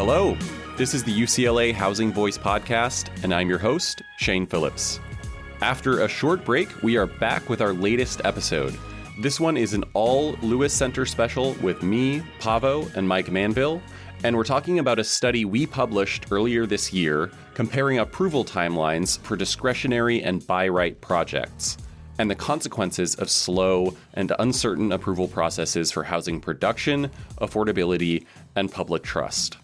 Hello, this is the UCLA Housing Voice podcast, and I'm your host, Shane Phillips. After a short break, we are back with our latest episode. This one is an all Lewis Center special with me, Paavo, and Mike Manville, and we're talking about a study we published earlier this year comparing approval timelines for discretionary and by-right projects, and the consequences of slow and uncertain approval processes for housing production, affordability, and public trust.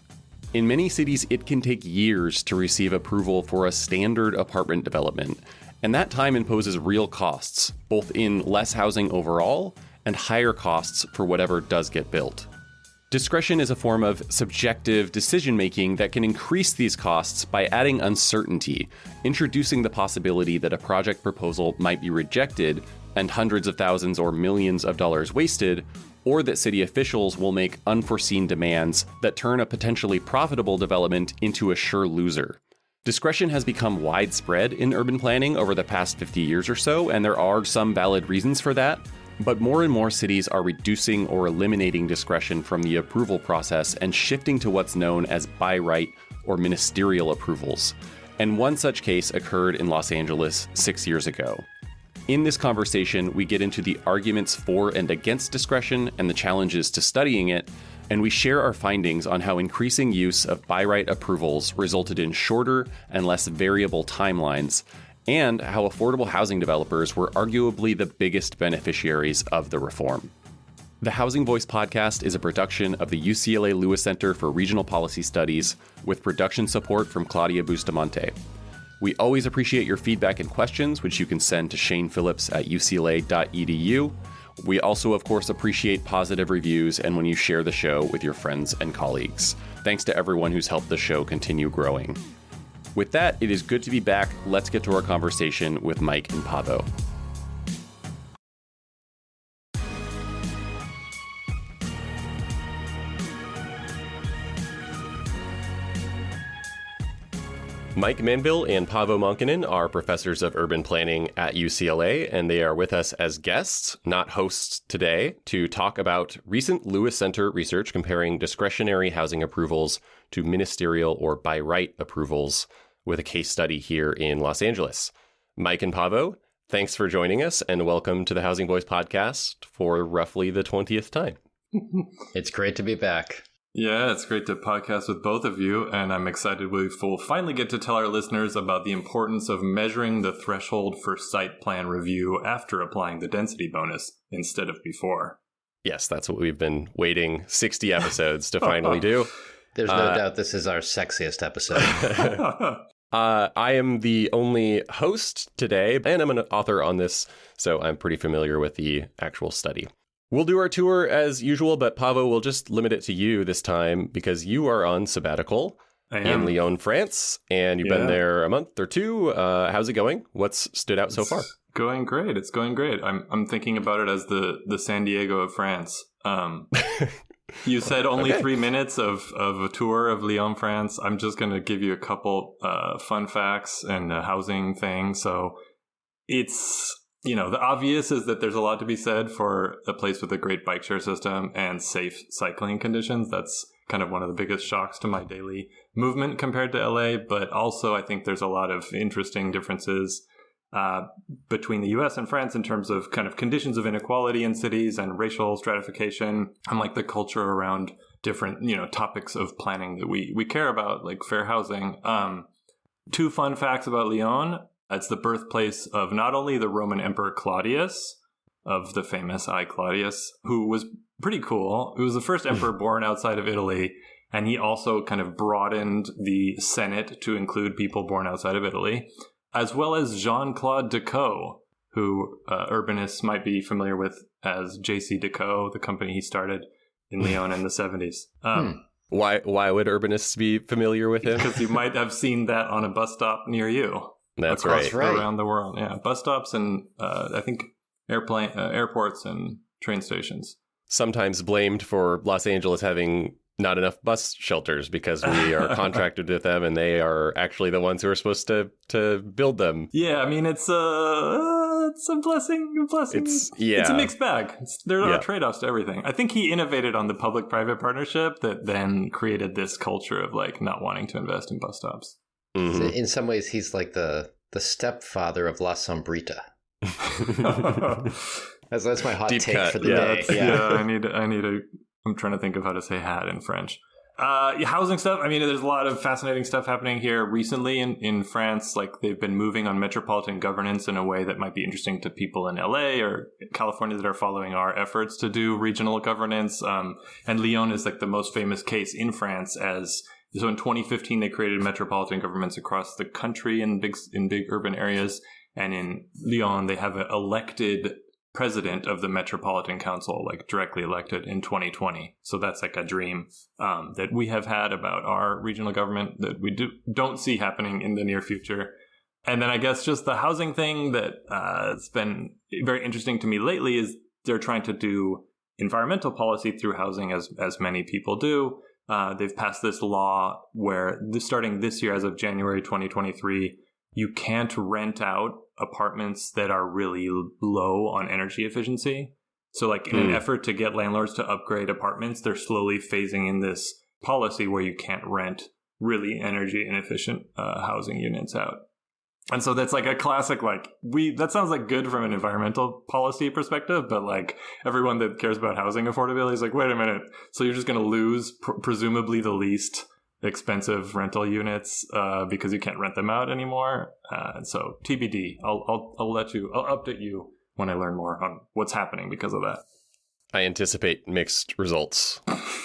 In many cities, it can take years to receive approval for a standard apartment development, and that time imposes real costs, both in less housing overall and higher costs for whatever does get built. Discretion is a form of subjective decision-making that can increase these costs by adding uncertainty, introducing the possibility that a project proposal might be rejected and hundreds of thousands or millions of dollars wasted, or that city officials will make unforeseen demands that turn a potentially profitable development into a sure loser. Discretion has become widespread in urban planning over the past 50 years or so, and there are some valid reasons for that. But more and more cities are reducing or eliminating discretion from the approval process and shifting to what's known as by right or ministerial approvals. And one such case occurred in Los Angeles 6 years ago. In this conversation, we get into the arguments for and against discretion and the challenges to studying it, and we share our findings on how increasing use of by right approvals resulted in shorter and less variable timelines, and how affordable housing developers were arguably the biggest beneficiaries of the reform. The Housing Voice podcast is a production of the UCLA Lewis Center for Regional Policy Studies with production support from Claudia Bustamante. We always appreciate your feedback and questions, which you can send to shanephillips@ucla.edu. We also, of course, appreciate positive reviews and when you share the show with your friends and colleagues. Thanks to everyone who's helped the show continue growing. With that, it is good to be back. Let's get to our conversation with Mike and Paavo. Mike Manville and Paavo Monkkonen are professors of urban planning at UCLA, and they are with us as guests, not hosts today, to talk about recent Lewis Center research comparing discretionary housing approvals to ministerial or by right approvals with a case study here in Los Angeles. Mike and Paavo, thanks for joining us, and welcome to the Housing Voice podcast for roughly the 20th time. It's great to be back. Yeah, it's great to podcast with both of you, and I'm excited we'll finally get to tell our listeners about the importance of measuring the threshold for site plan review after applying the density bonus instead of before. Yes, that's what we've been waiting 60 episodes to finally do. There's no doubt this is our sexiest episode. I am the only host today, and I'm an author on this, so I'm pretty familiar with the actual study. We'll do our tour as usual, but Paavo, will just limit it to you this time because you are on sabbatical in Lyon, France, and you've been there a month or two. How's it going? What's stood out so far? Going great. It's going great. I'm thinking about it as the San Diego of France. You said only 3 minutes of a tour of Lyon, France. I'm just going to give you a couple fun facts and a housing thing. So it's... the obvious is that there's a lot to be said for a place with a great bike share system and safe cycling conditions. That's kind of one of the biggest shocks to my daily movement compared to LA. But also, I think there's a lot of interesting differences between the US and France in terms of kind of conditions of inequality in cities and racial stratification and like the culture around different, topics of planning that we care about, like fair housing. 2 fun facts about Lyon. It's the birthplace of not only the Roman Emperor Claudius, of the famous I Claudius, who was pretty cool. He was the first emperor born outside of Italy, and he also kind of broadened the Senate to include people born outside of Italy, as well as Jean-Claude Decaux, who urbanists might be familiar with as J.C. Decaux, the company he started in Lyon in the 70s. Why would urbanists be familiar with him? Because you might have seen that on a bus stop near you. That's across right. Around the world. Yeah. Bus stops and I think airports and train stations. Sometimes blamed for Los Angeles having not enough bus shelters because we are contracted with them and they are actually the ones who are supposed to build them. Yeah, I mean, it's a blessing. It's a mixed bag. There are trade-offs to everything. I think he innovated on the public-private partnership that then created this culture of like not wanting to invest in bus stops. Mm-hmm. So in some ways, he's like the stepfather of La Sombrita. That's my hot Deep take cut. for the day. I'm trying to think of how to say hat in French. Housing stuff. I mean, there's a lot of fascinating stuff happening here recently in France. Like they've been moving on metropolitan governance in a way that might be interesting to people in LA or California that are following our efforts to do regional governance. And Lyon is like the most famous case in France so in 2015, they created metropolitan governments across the country in big urban areas. And in Lyon, they have an elected president of the Metropolitan Council, like directly elected in 2020. So that's like a dream that we have had about our regional government that we don't see happening in the near future. And then I guess just the housing thing that has been very interesting to me lately is they're trying to do environmental policy through housing, as many people do. They've passed this law where starting this year, as of January 2023, you can't rent out apartments that are really low on energy efficiency. So like in an effort to get landlords to upgrade apartments, they're slowly phasing in this policy where you can't rent really energy inefficient housing units out. And so that's like a classic, like that sounds like good from an environmental policy perspective, but like everyone that cares about housing affordability is like, wait a minute. So you're just going to lose presumably the least expensive rental units because you can't rent them out anymore. And so TBD, I'll update you when I learn more on what's happening because of that. I anticipate mixed results.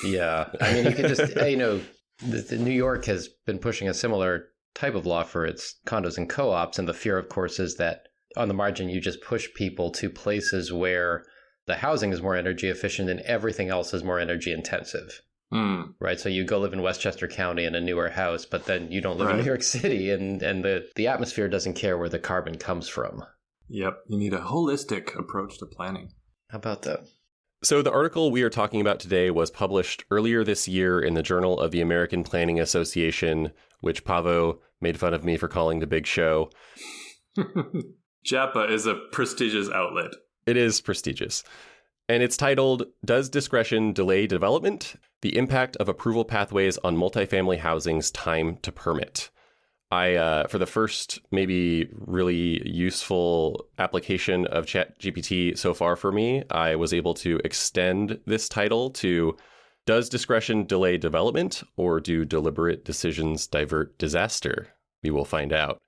Yeah. I mean, you can just, the New York has been pushing a similar type of law for its condos and co-ops. And the fear, of course, is that on the margin, you just push people to places where the housing is more energy efficient and everything else is more energy intensive. Right. So you go live in Westchester County in a newer house, but then you don't live in New York City and the atmosphere doesn't care where the carbon comes from. Yep. You need a holistic approach to planning. How about that? So the article we are talking about today was published earlier this year in the Journal of the American Planning Association, which Paavo made fun of me for calling the big show. JAPA is a prestigious outlet. It is prestigious. And it's titled, Does Discretion Delay Development? The Impact of Approval Pathways on Multifamily Housing's Time to Permit. For the first maybe really useful application of ChatGPT so far for me, I was able to extend this title to, Does discretion delay development, or do deliberate decisions divert disaster? We will find out.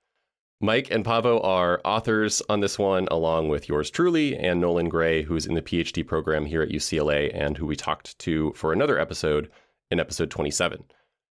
Mike and Paavo are authors on this one, along with yours truly, and Nolan Gray, who's in the PhD program here at UCLA and who we talked to for another episode in episode 27.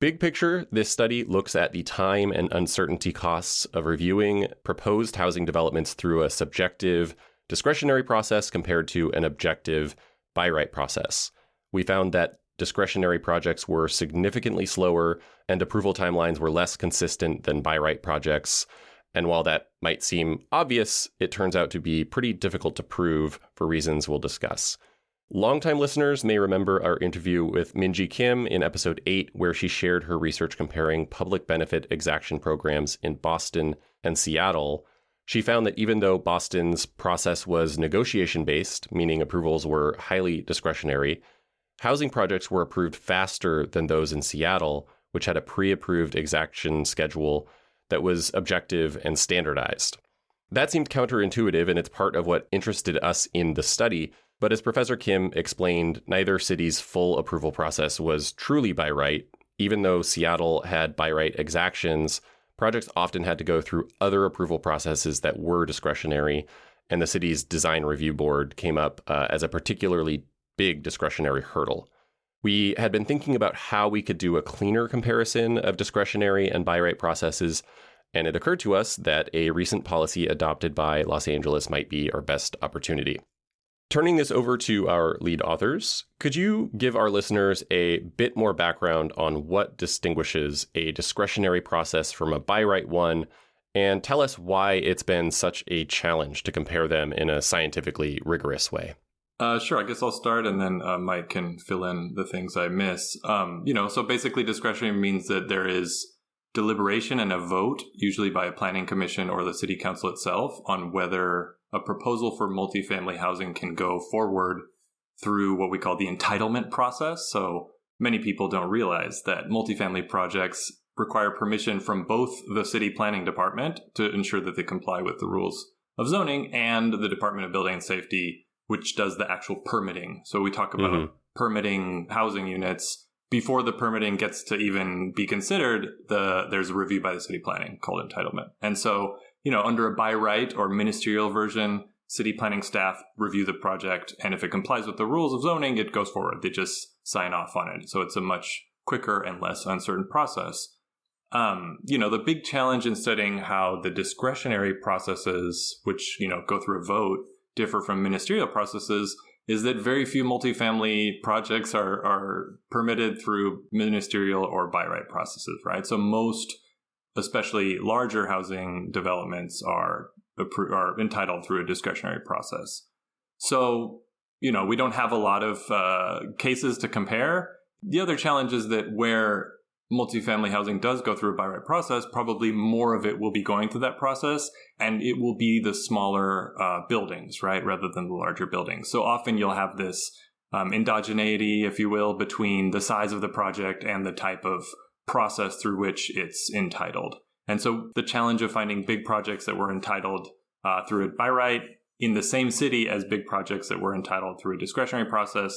Big picture, this study looks at the time and uncertainty costs of reviewing proposed housing developments through a subjective discretionary process compared to an objective by right process. We found that discretionary projects were significantly slower and approval timelines were less consistent than by right projects. And while that might seem obvious, it turns out to be pretty difficult to prove for reasons we'll discuss. Longtime listeners may remember our interview with Minji Kim in episode 8, where she shared her research comparing public benefit exaction programs in Boston and Seattle. She found that even though Boston's process was negotiation-based, meaning approvals were highly discretionary, housing projects were approved faster than those in Seattle, which had a pre-approved exaction schedule that was objective and standardized. That seemed counterintuitive, and it's part of what interested us in the study. But as Professor Kim explained, neither city's full approval process was truly by right. Even though Seattle had by right exactions, projects often had to go through other approval processes that were discretionary, and the city's design review board came up as a particularly big discretionary hurdle. We had been thinking about how we could do a cleaner comparison of discretionary and by right processes, and it occurred to us that a recent policy adopted by Los Angeles might be our best opportunity. Turning this over to our lead authors, could you give our listeners a bit more background on what distinguishes a discretionary process from a by right one, and tell us why it's been such a challenge to compare them in a scientifically rigorous way? Sure. I guess I'll start and then Mike can fill in the things I miss. So basically discretionary means that there is deliberation and a vote, usually by a planning commission or the city council itself, on whether a proposal for multifamily housing can go forward through what we call the entitlement process. So many people don't realize that multifamily projects require permission from both the city planning department to ensure that they comply with the rules of zoning and the Department of Building and Safety, which does the actual permitting. So we talk about permitting housing units. Before the permitting gets to even be considered, there's a review by the city planning called entitlement. And so, under a by right or ministerial version, city planning staff review the project. And if it complies with the rules of zoning, it goes forward. They just sign off on it. So it's a much quicker and less uncertain process. The big challenge in studying how the discretionary processes, which, go through a vote, differ from ministerial processes is that very few multifamily projects are permitted through ministerial or by right processes, right? So most, especially larger housing developments, are entitled through a discretionary process. So, we don't have a lot of cases to compare. The other challenge is that where multifamily housing does go through a by right process, probably more of it will be going through that process, and it will be the smaller buildings, right, rather than the larger buildings. So often you'll have this endogeneity, if you will, between the size of the project and the type of process through which it's entitled. And so the challenge of finding big projects that were entitled through a by right in the same city as big projects that were entitled through a discretionary process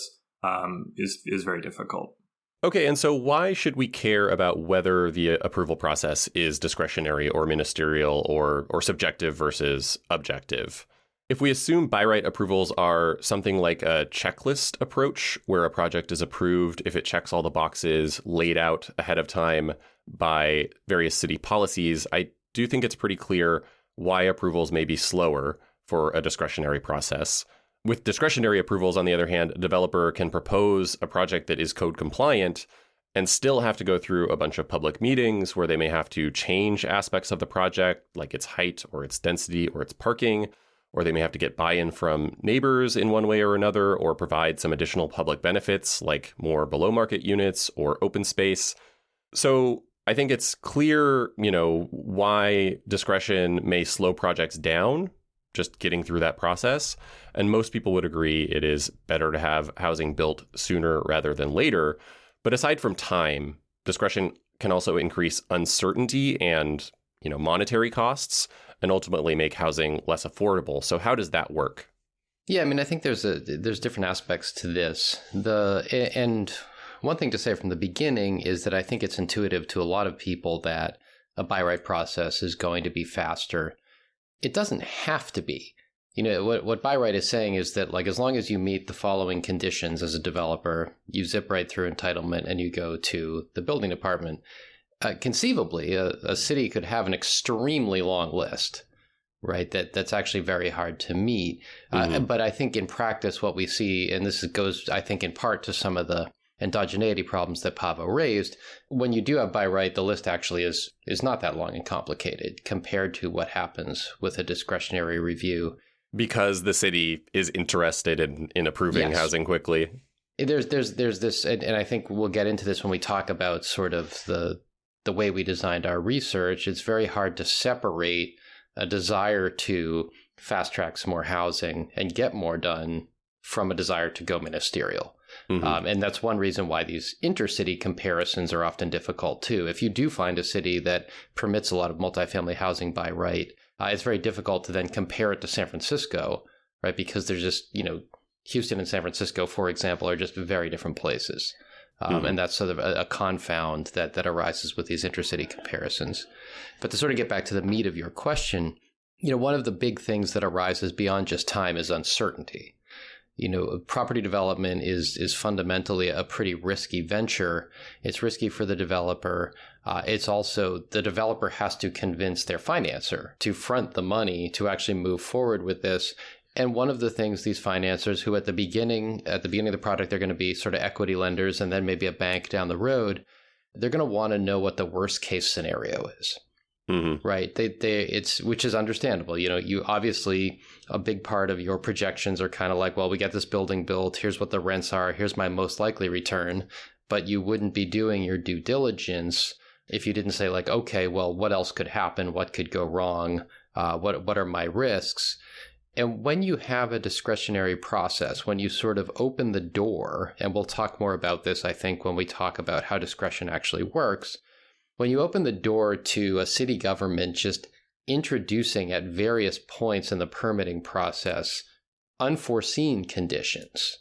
is very difficult. Okay, and so why should we care about whether the approval process is discretionary or ministerial or subjective versus objective? If we assume by right approvals are something like a checklist approach, where a project is approved if it checks all the boxes laid out ahead of time by various city policies, I do think it's pretty clear why approvals may be slower for a discretionary process. With discretionary approvals, on the other hand, a developer can propose a project that is code compliant and still have to go through a bunch of public meetings where they may have to change aspects of the project, like its height or its density or its parking, or they may have to get buy-in from neighbors in one way or another, or provide some additional public benefits like more below-market units or open space. So I think it's clear, why discretion may slow projects down, just getting through that process. And most people would agree it is better to have housing built sooner rather than later. But aside from time, discretion can also increase uncertainty and, monetary costs and ultimately make housing less affordable. So how does that work? Yeah, I think there's different aspects to this. And one thing to say from the beginning is that I think it's intuitive to a lot of people that a by right process is going to be faster. It doesn't have to be. What by right is saying is that, as long as you meet the following conditions as a developer, you zip right through entitlement and you go to the building department. Conceivably, a city could have an extremely long list, right? That's actually very hard to meet. But I think in practice, what we see, and this goes, I think, in part to some of the endogeneity problems that Paavo raised, when you do have by right, the list actually is not that long and complicated compared to what happens with a discretionary review. Because the city is interested in approving housing quickly. There's this, and I think we'll get into this when we talk about sort of the way we designed our research. It's very hard to separate a desire to fast track some more housing and get more done from a desire to go ministerial. And that's one reason why these intercity comparisons are often difficult too. If you do find a city that permits a lot of multifamily housing by right, it's very difficult to then compare it to San Francisco, right? Because there's just, Houston and San Francisco, for example, are just very different places. And that's sort of a confound that arises with these intercity comparisons. But to sort of get back to the meat of your question, one of the big things that arises beyond just time is uncertainty. Property development is fundamentally a pretty risky venture. It's risky for the developer. It's also, the developer has to convince their financer to front the money to actually move forward with this. And one of the things these financiers, who at the beginning of the project, they're going to be sort of equity lenders and then maybe a bank down the road, they're going to want to know what the worst case scenario is. right? It's which is understandable. You obviously, a big part of your projections are kind of like, well, we get this building built. Here's what the rents are. Here's my most likely return. But you wouldn't be doing your due diligence if you didn't say like, okay, well, what else could happen? What could go wrong? What are my risks? And when you have a discretionary process, when you sort of open the door, and we'll talk more about this, I think, when we talk about how discretion actually works, when you open the door to a city government just introducing at various points in the permitting process unforeseen conditions.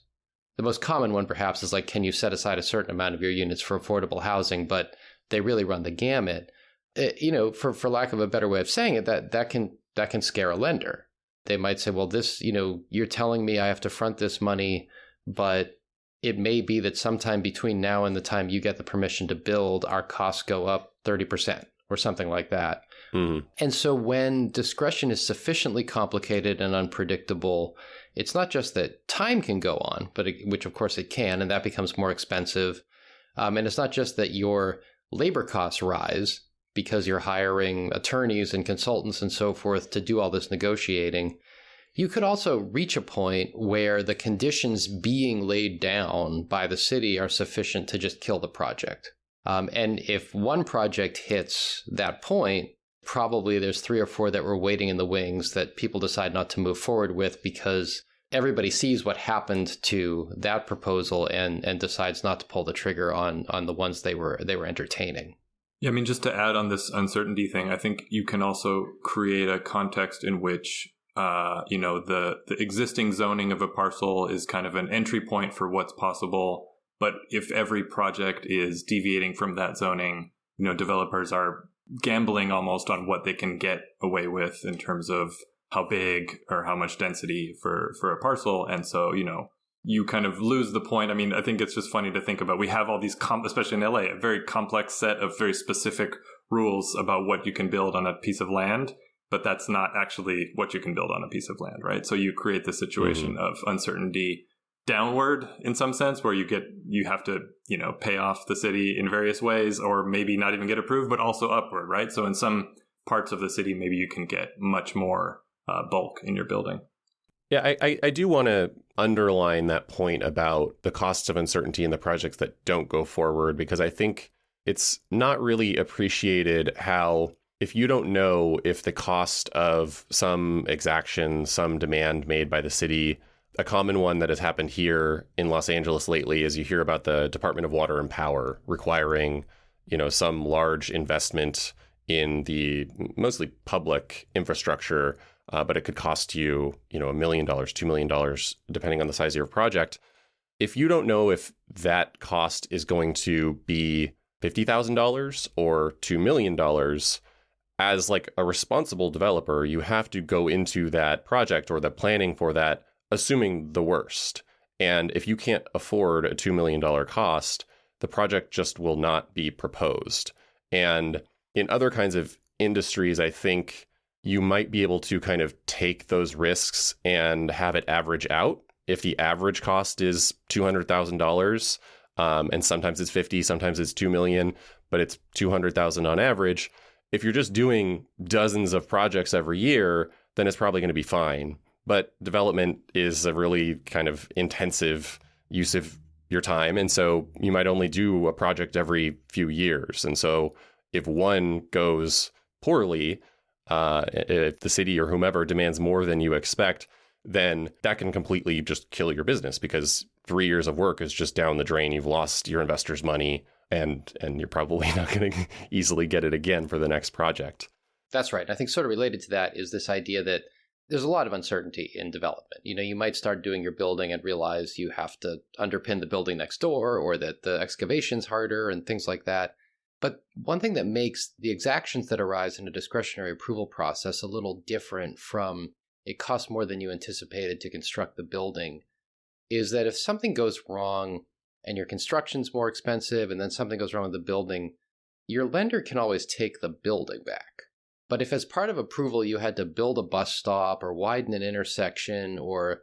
The most common one, perhaps, is like, can you set aside a certain amount of your units for affordable housing? But they really run the gamut. For lack of a better way of saying it, that can scare a lender. They might say, well, this, you're telling me I have to front this money, but it may be that sometime between now and the time you get the permission to build, our costs go up 30% or something like that. And so when discretion is sufficiently complicated and unpredictable, it's not just that time can go on, which of course it can, and that becomes more expensive. And it's not just that your labor costs rise because you're hiring attorneys and consultants and so forth to do all this negotiating. You could also reach a point where the conditions being laid down by the city are sufficient to just kill the project. And if one project hits that point, probably there's 3 or 4 that were waiting in the wings that people decide not to move forward with because everybody sees what happened to that proposal and decides not to pull the trigger on the ones they were entertaining. Yeah, I mean, just to add on this uncertainty thing, I think you can also create a context in which the existing zoning of a parcel is kind of an entry point for what's possible. But if every project is deviating from that zoning, developers are gambling almost on what they can get away with in terms of how big or how much density for a parcel. And so, you kind of lose the point. I mean, I think it's just funny to think about. We have all these, especially in LA, a very complex set of very specific rules about what you can build on a piece of land. But that's not actually what you can build on a piece of land, right? So you create the situation of uncertainty downward in some sense, where you have to, pay off the city in various ways, or maybe not even get approved, but also upward, right? So in some parts of the city, maybe you can get much more bulk in your building. Yeah, I do want to underline that point about the costs of uncertainty in the projects that don't go forward, because I think it's not really appreciated how, if you don't know if the cost of some exaction, some demand made by the city, a common one that has happened here in Los Angeles lately is you hear about the Department of Water and Power requiring, some large investment in the mostly public infrastructure, but it could cost you, $1 million, $2 million, depending on the size of your project. If you don't know if that cost is going to be $50,000 or $2 million, as like a responsible developer, you have to go into that project or the planning for that, assuming the worst. And if you can't afford a $2 million cost, the project just will not be proposed. And in other kinds of industries, I think you might be able to kind of take those risks and have it average out. If the average cost is $200,000, and sometimes it's 50, sometimes it's 2 million, but it's 200,000 on average. If you're just doing dozens of projects every year, then it's probably going to be fine. But development is a really kind of intensive use of your time. And so you might only do a project every few years. And so if one goes poorly, if the city or whomever demands more than you expect, then that can completely just kill your business, because 3 years of work is just down the drain. You've lost your investors' money, and you're probably not going to easily get it again for the next project. That's right. I think sort of related to that is this idea that there's a lot of uncertainty in development. You might start doing your building and realize you have to underpin the building next door, or that the excavation's harder and things like that. But one thing that makes the exactions that arise in a discretionary approval process a little different from it costs more than you anticipated to construct the building is that if something goes wrong and your construction's more expensive and then something goes wrong with the building, your lender can always take the building back. But if as part of approval you had to build a bus stop or widen an intersection or,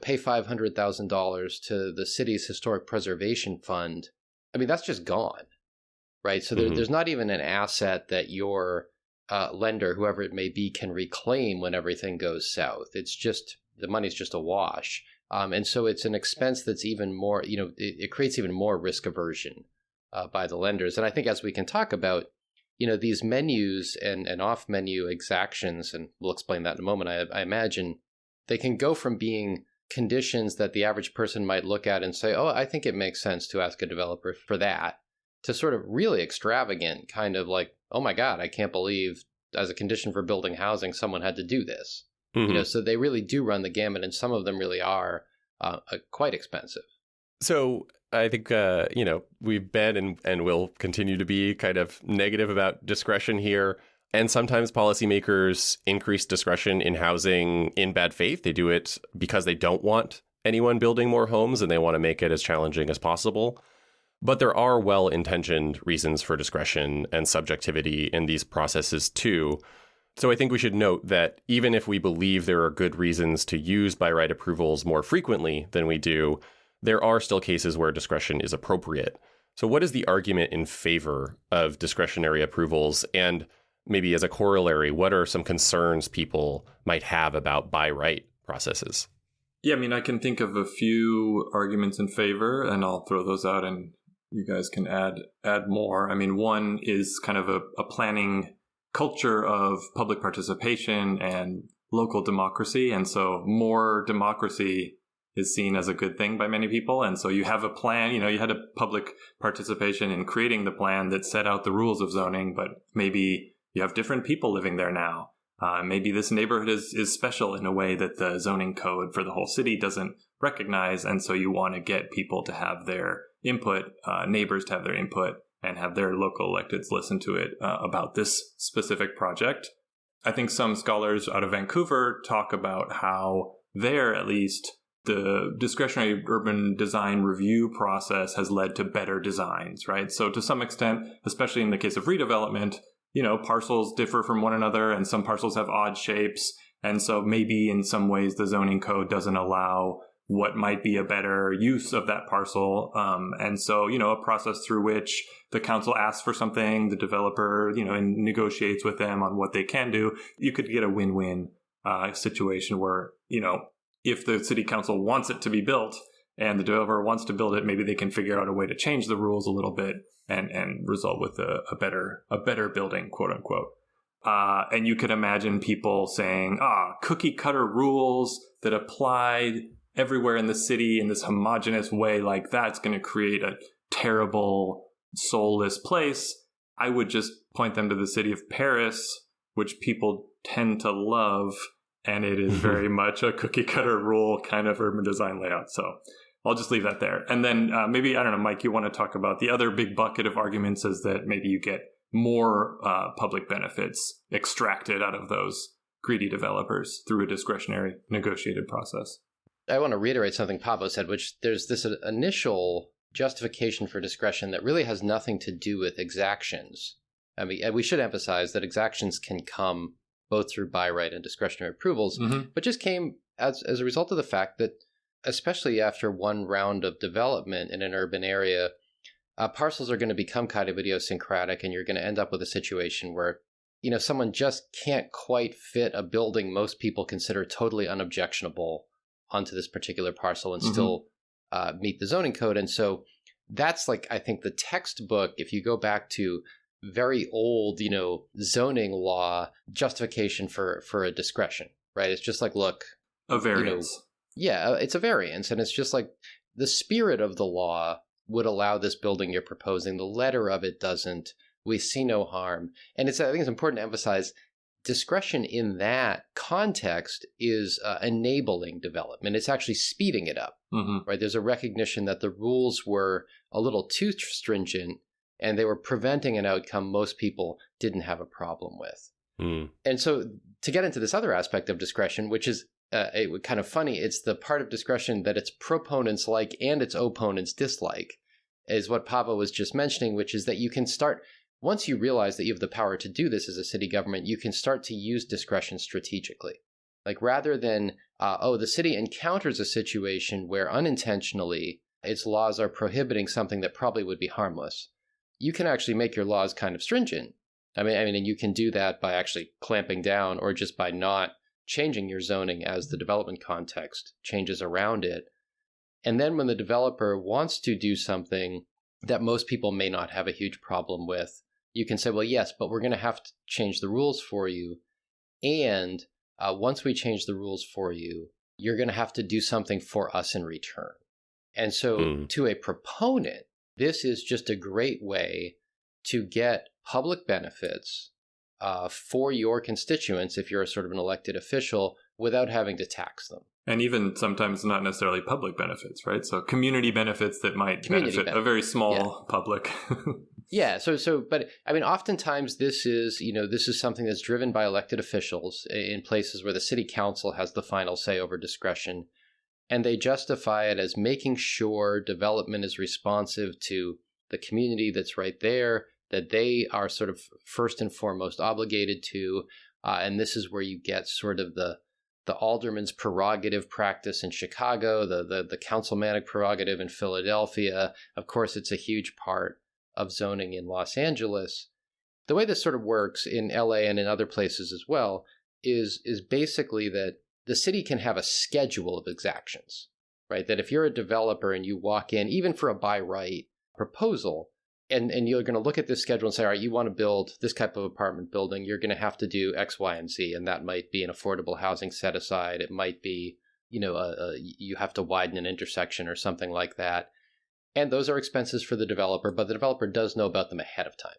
pay $500,000 to the city's historic preservation fund, I mean, that's just gone, right? So there's not even an asset that you're lender, whoever it may be, can reclaim when everything goes south. It's just, the money's just a wash. And so it's an expense that's even more, it creates even more risk aversion by the lenders. And I think as we can talk about, these menus and off-menu exactions, and we'll explain that in a moment, I imagine they can go from being conditions that the average person might look at and say, oh, I think it makes sense to ask a developer for that, to sort of really extravagant, kind of like, oh my God, I can't believe as a condition for building housing, someone had to do this. Mm-hmm. So they really do run the gamut, and some of them really are quite expensive. So I think, we've been and will continue to be kind of negative about discretion here. And sometimes policymakers increase discretion in housing in bad faith. They do it because they don't want anyone building more homes and they want to make it as challenging as possible. But there are well-intentioned reasons for discretion and subjectivity in these processes too. So I think we should note that even if we believe there are good reasons to use by right approvals more frequently than we do, there are still cases where discretion is appropriate. So what is the argument in favor of discretionary approvals? And maybe as a corollary, what are some concerns people might have about by right processes? Yeah, I mean, I can think of a few arguments in favor, and I'll throw those out and you guys can add more. I mean, one is kind of a planning culture of public participation and local democracy. And so more democracy is seen as a good thing by many people. And so you have a plan, you had a public participation in creating the plan that set out the rules of zoning, but maybe you have different people living there now. Maybe this neighborhood is special in a way that the zoning code for the whole city doesn't recognize. And so you want to get people to have their input, neighbors to have their input, and have their local electeds listen to it about this specific project. I think some scholars out of Vancouver talk about how there, at least, the discretionary urban design review process has led to better designs, right? So to some extent, especially in the case of redevelopment, parcels differ from one another and some parcels have odd shapes. And so maybe in some ways the zoning code doesn't allow what might be a better use of that parcel. And so, a process through which the council asks for something, the developer, and negotiates with them on what they can do. You could get a win-win situation where, if the city council wants it to be built and the developer wants to build it, maybe they can figure out a way to change the rules a little bit and result with a better building, quote unquote. And you could imagine people saying, cookie cutter rules that apply everywhere in the city in this homogenous way, like that's going to create a terrible, soulless place. I would just point them to the city of Paris, which people tend to love, and it is very much a cookie cutter rule kind of urban design layout. So I'll just leave that there. And then maybe, I don't know, Mike, you want to talk about the other big bucket of arguments is that maybe you get more public benefits extracted out of those greedy developers through a discretionary negotiated process. I want to reiterate something Paavo said, which there's this initial justification for discretion that really has nothing to do with exactions. I mean, we should emphasize that exactions can come both through by right and discretionary approvals, but just came as a result of the fact that, especially after one round of development in an urban area, parcels are going to become kind of idiosyncratic, and you're going to end up with a situation where, someone just can't quite fit a building most people consider totally unobjectionable onto this particular parcel and still meet the zoning code. And so that's I think the textbook, if you go back to very old, zoning law justification for a discretion, right? It's just look, a variance. It's a variance. And it's just the spirit of the law would allow this building you're proposing. The letter of it doesn't. We see no harm. And I think it's important to emphasize discretion in that context is enabling development. It's actually speeding it up, right? There's a recognition that the rules were a little too stringent and they were preventing an outcome most people didn't have a problem with. And so to get into this other aspect of discretion, which is kind of funny, it's the part of discretion that its proponents like and its opponents dislike, is what Paavo was just mentioning, which is that you can start, once you realize that you have the power to do this as a city government, you can start to use discretion strategically. Rather than, the city encounters a situation where unintentionally its laws are prohibiting something that probably would be harmless, you can actually make your laws kind of stringent and you can do that by actually clamping down or just by not changing your zoning as the development context changes around it. And then when the developer wants to do something that most people may not have a huge problem with, you can say, well, yes, but we're going to have to change the rules for you. And once we change the rules for you, you're going to have to do something for us in return. And so to a proponent, this is just a great way to get public benefits for your constituents if you're a sort of an elected official without having to tax them. And even sometimes not necessarily public benefits, right? So community benefits that might benefit a very small public. Yeah. But oftentimes this is something that's driven by elected officials in places where the city council has the final say over discretion. And they justify it as making sure development is responsive to the community that's right there, that they are sort of first and foremost obligated to. And this is where you get sort of the alderman's prerogative practice in Chicago, the councilmanic prerogative in Philadelphia. Of course, it's a huge part of zoning in Los Angeles. The way this sort of works in LA and in other places as well is basically that the city can have a schedule of exactions, right? That if you're a developer and you walk in, even for a by right proposal, and you're going to look at this schedule and say, all right, you want to build this type of apartment building, you're going to have to do X, Y, and Z. And that might be an affordable housing set aside. It might be, you have to widen an intersection or something like that. And those are expenses for the developer, but the developer does know about them ahead of time.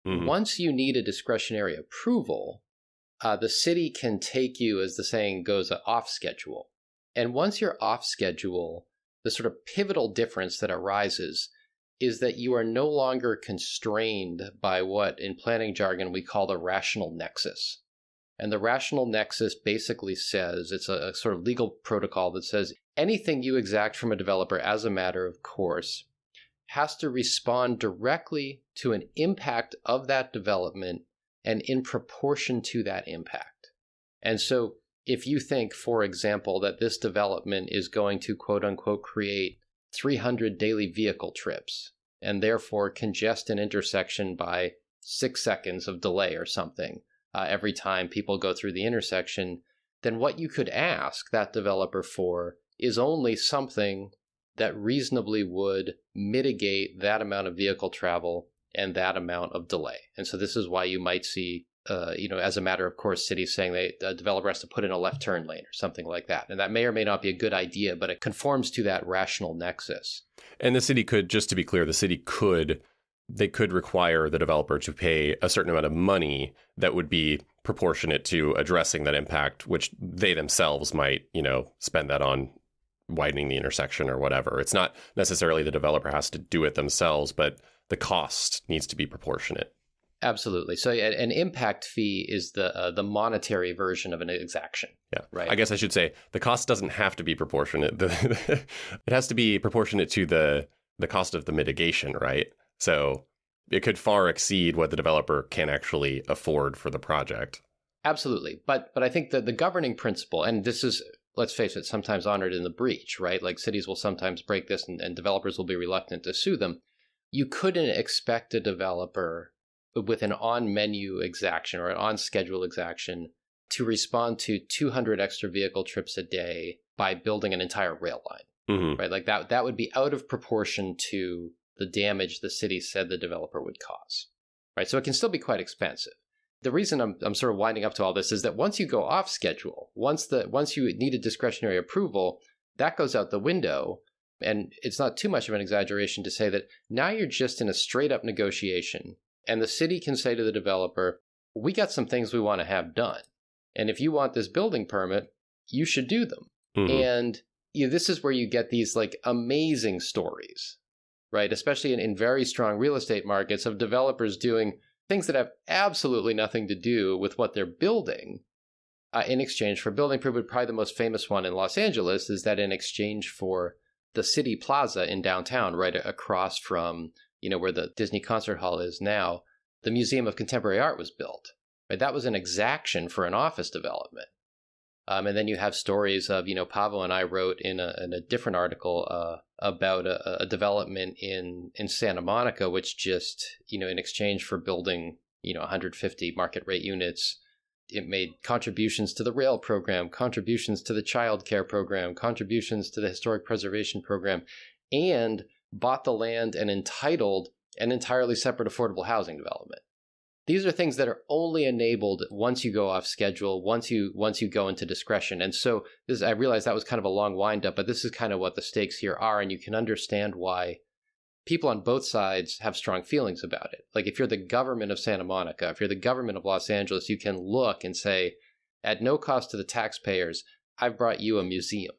Mm-hmm. Once you need a discretionary approval, the city can take you, as the saying goes, off schedule. And once you're off schedule, the sort of pivotal difference that arises is that you are no longer constrained by what in planning jargon we call the rational nexus. And the rational nexus basically says, it's a sort of legal protocol that says anything you exact from a developer as a matter of course has to respond directly to an impact of that development and in proportion to that impact. And so if you think, for example, that this development is going to quote unquote create 300 daily vehicle trips and therefore congest an intersection by 6 seconds of delay or something every time people go through the intersection, then what you could ask that developer for is only something that reasonably would mitigate that amount of vehicle travel and that amount of delay. And so this is why you might see, as a matter of course, cities saying the developer has to put in a left turn lane or something like that. And that may or may not be a good idea, but it conforms to that rational nexus. And the city could, just to be clear, they could require the developer to pay a certain amount of money that would be proportionate to addressing that impact, which they themselves might, spend that on widening the intersection or whatever. It's not necessarily the developer has to do it themselves, but the cost needs to be proportionate. Absolutely. So an impact fee is the monetary version of an exaction. Yeah. Right. I guess I should say the cost doesn't have to be proportionate. It has to be proportionate to the cost of the mitigation, right? So it could far exceed what the developer can actually afford for the project. Absolutely. But I think that the governing principle, and this is, let's face it, sometimes honored in the breach, right? Like cities will sometimes break this and developers will be reluctant to sue them. You couldn't expect a developer with an on-menu exaction or an on-schedule exaction to respond to 200 extra vehicle trips a day by building an entire rail line, mm-hmm. right? Like that would be out of proportion to the damage the city said the developer would cause, right? So it can still be quite expensive. The reason I'm sort of winding up to all this is that once you go off schedule, once you need a discretionary approval, that goes out the window. And it's not too much of an exaggeration to say that now you're just in a straight up negotiation. And the city can say to the developer, we got some things we want to have done. And if you want this building permit, you should do them. Mm-hmm. And this is where you get these like amazing stories, right? Especially in very strong real estate markets of developers doing things that have absolutely nothing to do with what they're building in exchange for building permit. Probably the most famous one in Los Angeles is that in exchange for the City Plaza in downtown, right across from where the Disney Concert Hall is now, the Museum of Contemporary Art was built. Right, that was an exaction for an office development. And then you have stories of, Paavo and I wrote in a different article about a development in Santa Monica, which just, in exchange for building, 150 market rate units. It made contributions to the rail program, contributions to the child care program, contributions to the historic preservation program, and bought the land and entitled an entirely separate affordable housing development. These are things that are only enabled once you go off schedule, once you go into discretion. And so I realize that was kind of a long wind up, but this is kind of what the stakes here are. And you can understand why people on both sides have strong feelings about it. Like if you're the government of Santa Monica, if you're the government of Los Angeles, you can look and say, at no cost to the taxpayers, I've brought you a museum.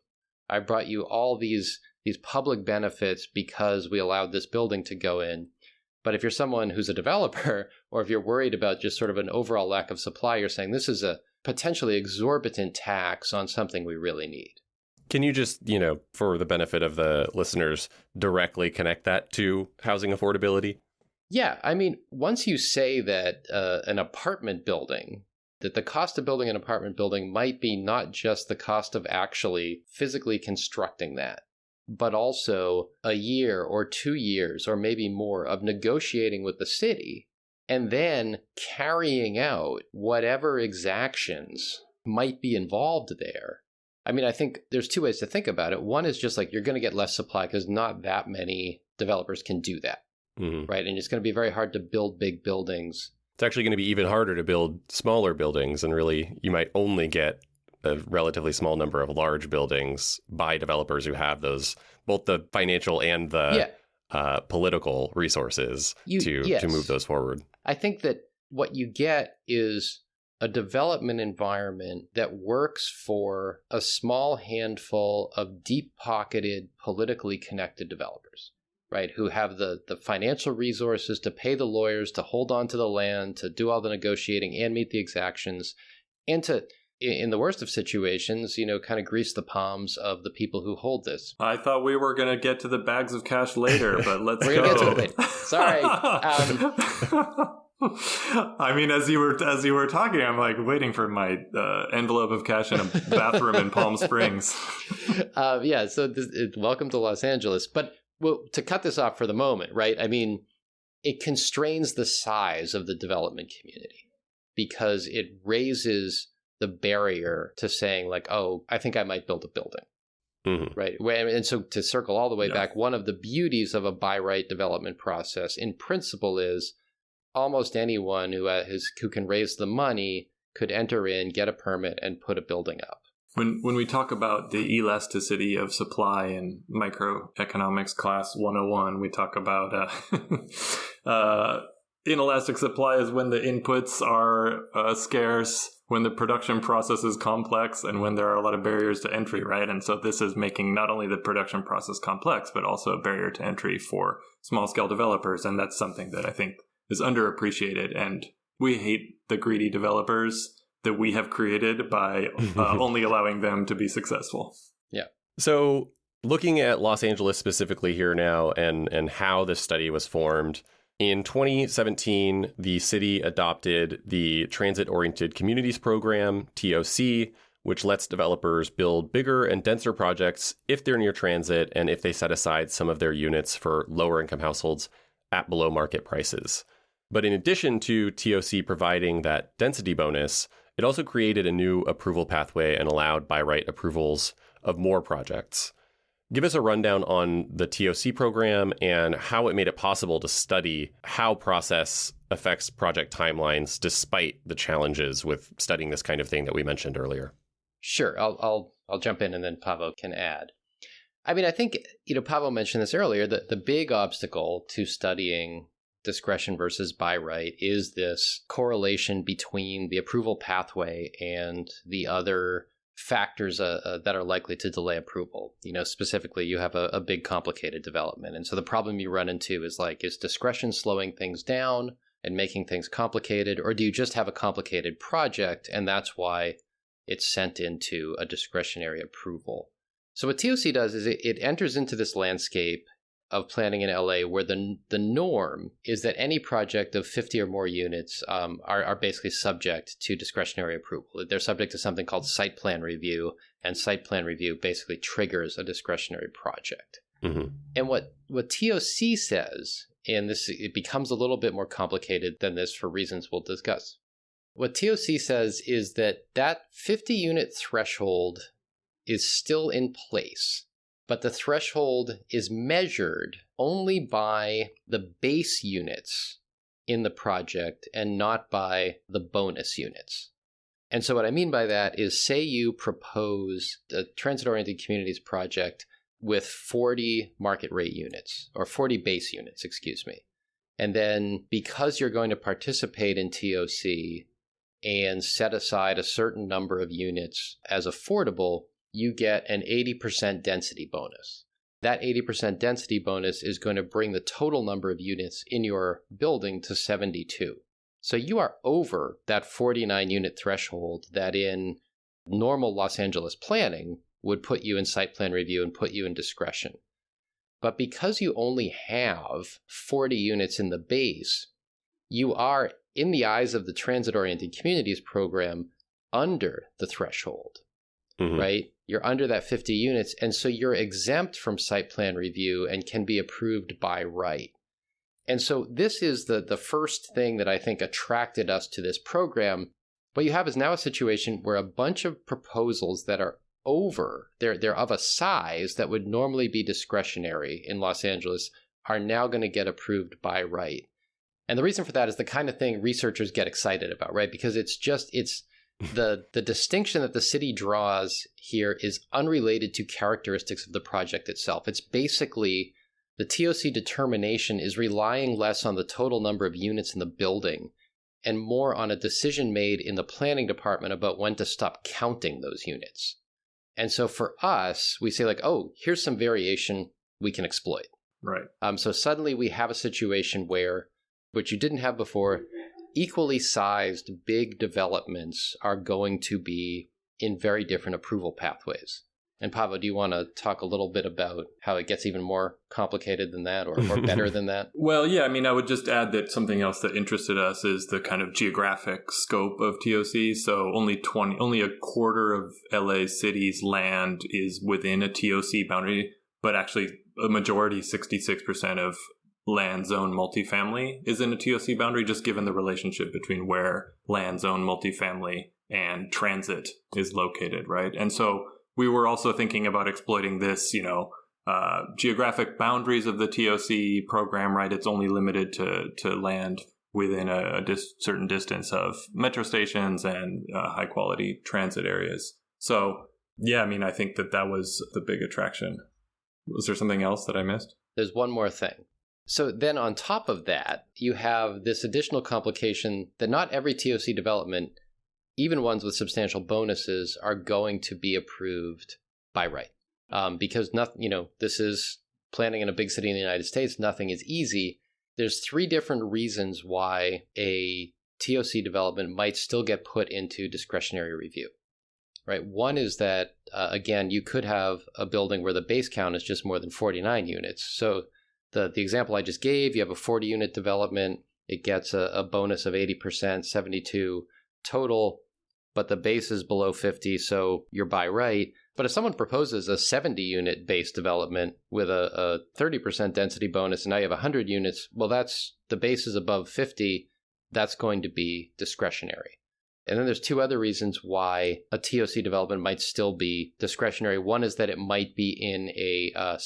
I brought you all these public benefits because we allowed this building to go in. But if you're someone who's a developer, or if you're worried about just sort of an overall lack of supply, you're saying this is a potentially exorbitant tax on something we really need. Can you just, for the benefit of the listeners, directly connect that to housing affordability? Yeah. I mean, once you say that an apartment building, that the cost of building an apartment building might be not just the cost of actually physically constructing that, but also a year or 2 years or maybe more of negotiating with the city and then carrying out whatever exactions might be involved there. I mean, I think there's two ways to think about it. One is just like you're going to get less supply because not that many developers can do that, right? And it's going to be very hard to build big buildings. It's actually going to be even harder to build smaller buildings, and really you might only get a relatively small number of large buildings by developers who have those, both the financial and the political resources to move those forward. I think that what you get is a development environment that works for a small handful of deep-pocketed, politically connected developers, right? Who have the financial resources to pay the lawyers, to hold on to the land, to do all the negotiating and meet the exactions, and to, in the worst of situations, kind of grease the palms of the people who hold this. I thought we were going to get to the bags of cash later, but let's we're go. We're going to get to it later. Sorry. I mean, as you were talking, I'm like waiting for my envelope of cash in a bathroom in Palm Springs. So welcome to Los Angeles. But to cut this off for the moment, right? I mean, it constrains the size of the development community because it raises the barrier to saying like, oh, I think I might build a building. Right. And so to circle all the way back, one of the beauties of a by right development process in principle is almost anyone who can raise the money could enter in, get a permit, and put a building up. When we talk about the elasticity of supply in microeconomics class 101, we talk about inelastic supply is when the inputs are scarce, when the production process is complex, and when there are a lot of barriers to entry, right? And so this is making not only the production process complex, but also a barrier to entry for small-scale developers. And that's something that I think is underappreciated. And we hate the greedy developers that we have created by only allowing them to be successful. Yeah. So looking at Los Angeles specifically here now and how this study was formed, in 2017, the city adopted the Transit-Oriented Communities Program, TOC, which lets developers build bigger and denser projects if they're near transit and if they set aside some of their units for lower-income households at below market prices. But in addition to TOC providing that density bonus, it also created a new approval pathway and allowed by right approvals of more projects. Give us a rundown on the TOC program and how it made it possible to study how process affects project timelines despite the challenges with studying this kind of thing that we mentioned earlier. Sure. I'll jump in and then Paavo can add. I mean, I think, Paavo mentioned this earlier, that the big obstacle to studying discretion versus by right is this correlation between the approval pathway and the other factors that are likely to delay approval. Specifically, you have a big complicated development. And so the problem you run into is is discretion slowing things down and making things complicated, or do you just have a complicated project and that's why it's sent into a discretionary approval? So what TOC does is it enters into this landscape of planning in LA where the norm is that any project of 50 or more units are basically subject to discretionary approval. They're subject to something called site plan review, and site plan review basically triggers a discretionary project. And what TOC says And it becomes a little bit more complicated than this for reasons we'll discuss. What TOC says is that 50 unit threshold is still in place, but the threshold is measured only by the base units in the project and not by the bonus units. And so what I mean by that is, say you propose a transit-oriented communities project with 40 market rate units, or 40 base units, excuse me. And then because you're going to participate in TOC and set aside a certain number of units as affordable, you get an 80% density bonus. That 80% density bonus is going to bring the total number of units in your building to 72. So you are over that 49 unit threshold that in normal Los Angeles planning would put you in site plan review and put you in discretion. But because you only have 40 units in the base, you are, in the eyes of the transit-oriented communities program, under the threshold, right? You're under that 50 units, and so you're exempt from site plan review and can be approved by right. And so this is the first thing that I think attracted us to this program. What you have is now a situation where a bunch of proposals that are over, they're of a size that would normally be discretionary in Los Angeles, are now going to get approved by right. And the reason for that is the kind of thing researchers get excited about, right? Because it's the distinction that the city draws here is unrelated to characteristics of the project itself. It's basically the TOC determination is relying less on the total number of units in the building and more on a decision made in the planning department about when to stop counting those units. And so for us, we say like, oh, here's some variation we can exploit. Right. So suddenly we have a situation where, which you didn't have before, equally sized big developments are going to be in very different approval pathways. And Paavo, do you want to talk a little bit about how it gets even more complicated than that or better than that? Well, yeah, I mean, I would just add that something else that interested us is the kind of geographic scope of TOC. So only a quarter of LA City's land is within a TOC boundary, but actually a majority, 66% of land zone multifamily is in a TOC boundary, just given the relationship between where land zone multifamily and transit is located, right? And so we were also thinking about exploiting this, geographic boundaries of the TOC program, right? It's only limited to land within a certain distance of metro stations and high quality transit areas. So, yeah, I mean, I think that was the big attraction. Was there something else that I missed? There's one more thing. So then on top of that, you have this additional complication that not every TOC development, even ones with substantial bonuses, are going to be approved by right. Because this is planning in a big city in the United States. Nothing is easy. There's 3 different reasons why a TOC development might still get put into discretionary review. Right. One is that, again, you could have a building where the base count is just more than 49 units. So the example I just gave, you have a 40 unit development. It gets a bonus of 80%, 72 total, but the base is below 50, so you're by right. But if someone proposes a 70 unit base development with a 30% density bonus and now you have 100 units, well, the base is above 50. That's going to be discretionary. And then there's 2 other reasons why a TOC development might still be discretionary. One is that it might be in a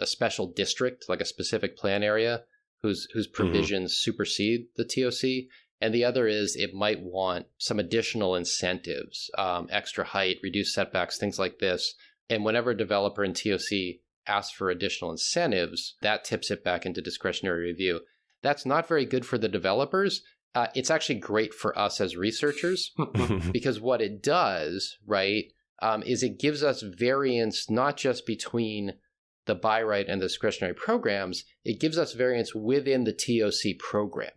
special district, like a specific plan area, whose provisions supersede the TOC. And the other is it might want some additional incentives, extra height, reduced setbacks, things like this. And whenever a developer in TOC asks for additional incentives, that tips it back into discretionary review. That's not very good for the developers. It's actually great for us as researchers because what it does, right, is it gives us variance not just between the by right and the discretionary programs, it gives us variance within the TOC program.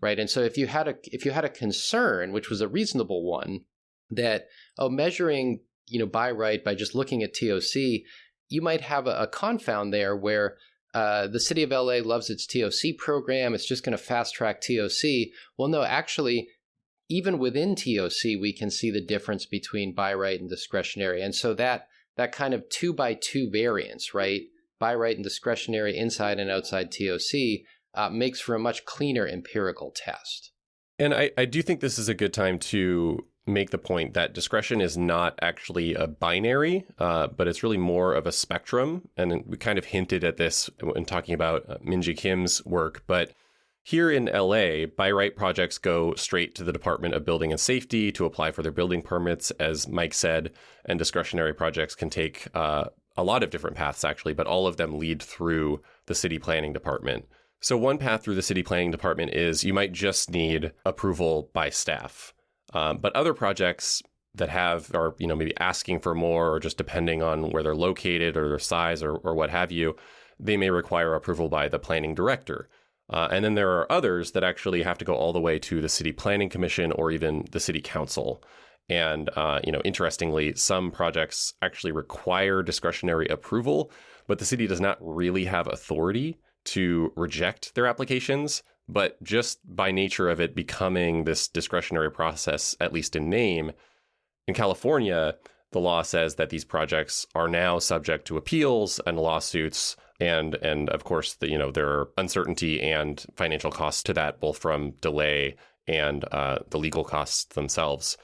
Right. And so if you had a concern, which was a reasonable one, that measuring by right by just looking at TOC, you might have a confound there where the city of LA loves its TOC program. It's just going to fast track TOC. Well, no, actually, even within TOC, we can see the difference between by right and discretionary. And so that kind of 2 by 2 variance, right, by right and discretionary inside and outside TOC, makes for a much cleaner empirical test. And I do think this is a good time to make the point that discretion is not actually a binary, but it's really more of a spectrum. And we kind of hinted at this when talking about Minji Kim's work. But here in LA, by right projects go straight to the Department of Building and Safety to apply for their building permits, as Mike said, and discretionary projects can take a lot of different paths, actually, but all of them lead through the city planning department. So one path through the city planning department is you might just need approval by staff. But other projects that are maybe asking for more, or just depending on where they're located or their size or what have you, they may require approval by the planning director. And then there are others that actually have to go all the way to the city planning commission or even the city council. And, interestingly, some projects actually require discretionary approval, but the city does not really have authority to reject their applications. But just by nature of it becoming this discretionary process, at least in name, in California, the law says that these projects are now subject to appeals and lawsuits. And of course, there are uncertainty and financial costs to that, both from delay and the legal costs themselves.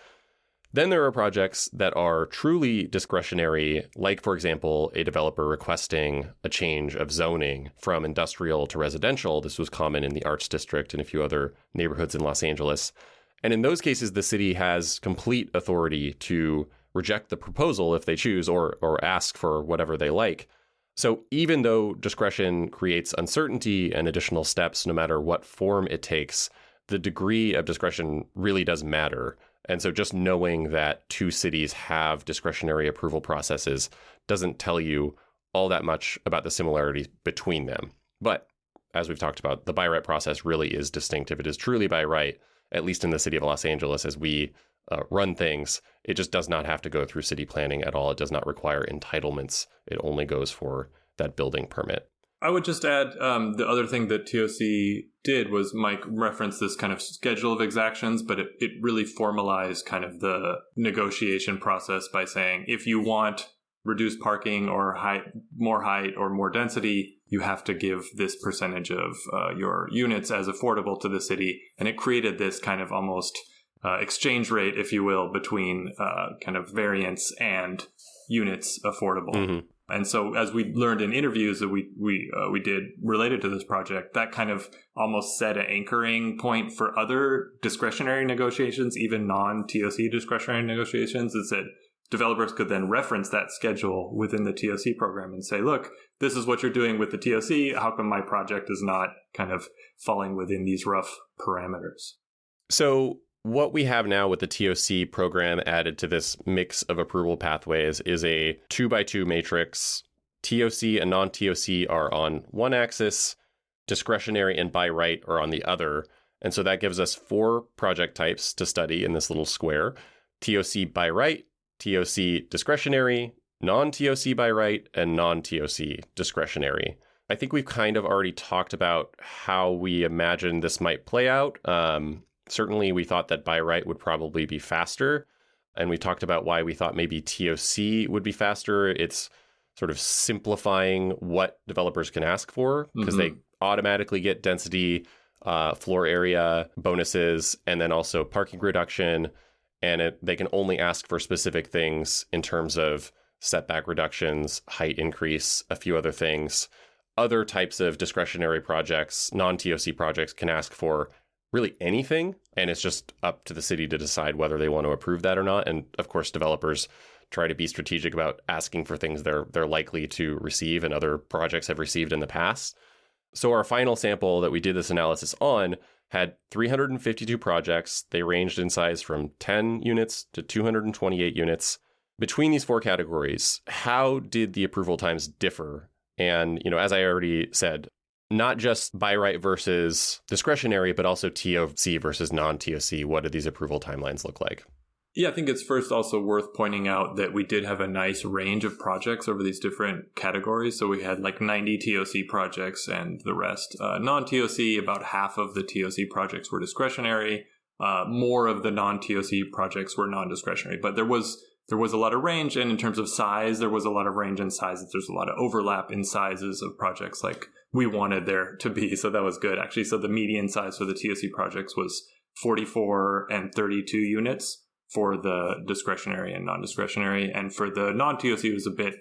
Then there are projects that are truly discretionary, like, for example, a developer requesting a change of zoning from industrial to residential. This was common in the Arts District and a few other neighborhoods in Los Angeles. And in those cases, the city has complete authority to reject the proposal if they choose, or ask for whatever they like. So even though discretion creates uncertainty and additional steps, no matter what form it takes, the degree of discretion really does matter. And so just knowing that two cities have discretionary approval processes doesn't tell you all that much about the similarities between them. But as we've talked about, the by right process really is distinctive. It is truly by right, at least in the city of Los Angeles, as we run things. It just does not have to go through city planning at all. It does not require entitlements. It only goes for that building permit. I would just add the other thing that TOC did was Mike referenced this kind of schedule of exactions, but it really formalized kind of the negotiation process by saying, if you want reduced parking or more height or more density, you have to give this percentage of your units as affordable to the city. And it created this kind of almost exchange rate, if you will, between kind of variance and units affordable. Mm-hmm. And so as we learned in interviews that we did related to this project, that kind of almost set an anchoring point for other discretionary negotiations, even non-TOC discretionary negotiations. It said developers could then reference that schedule within the TOC program and say, look, this is what you're doing with the TOC. How come my project is not kind of falling within these rough parameters? So what we have now with the TOC program added to this mix of approval pathways is a 2x2 matrix. TOC and non-TOC are on one axis, discretionary and by right are on the other. And so that gives us 4 project types to study in this little square: TOC by right, TOC discretionary, non-TOC by right, and non-TOC discretionary. I think we've kind of already talked about how we imagine this might play out. Certainly, we thought that by right would probably be faster. And we talked about why we thought maybe TOC would be faster. It's sort of simplifying what developers can ask for, because they automatically get density, floor area bonuses, and then also parking reduction. And they can only ask for specific things in terms of setback reductions, height increase, a few other things. Other types of discretionary projects, non-TOC projects, can ask for really anything, and it's just up to the city to decide whether they want to approve that or not. And of course, developers try to be strategic about asking for things they're likely to receive and other projects have received in the past. So our final sample that we did this analysis on had 352 projects. They ranged in size from 10 units to 228 units. Between these 4 categories, how did the approval times differ? And, as I already said, not just by right versus discretionary, but also TOC versus non-TOC. What do these approval timelines look like? Yeah, I think it's first also worth pointing out that we did have a nice range of projects over these different categories. So we had like 90 TOC projects and the rest non-TOC. About half of the TOC projects were discretionary. More of the non-TOC projects were non-discretionary. But there was there was a lot of range. And in terms of size, there was a lot of range in sizes. There's a lot of overlap in sizes of projects like we wanted there to be. So that was good, actually. So the median size for the TOC projects was 44 and 32 units for the discretionary and non-discretionary. And for the non-TOC, it was a bit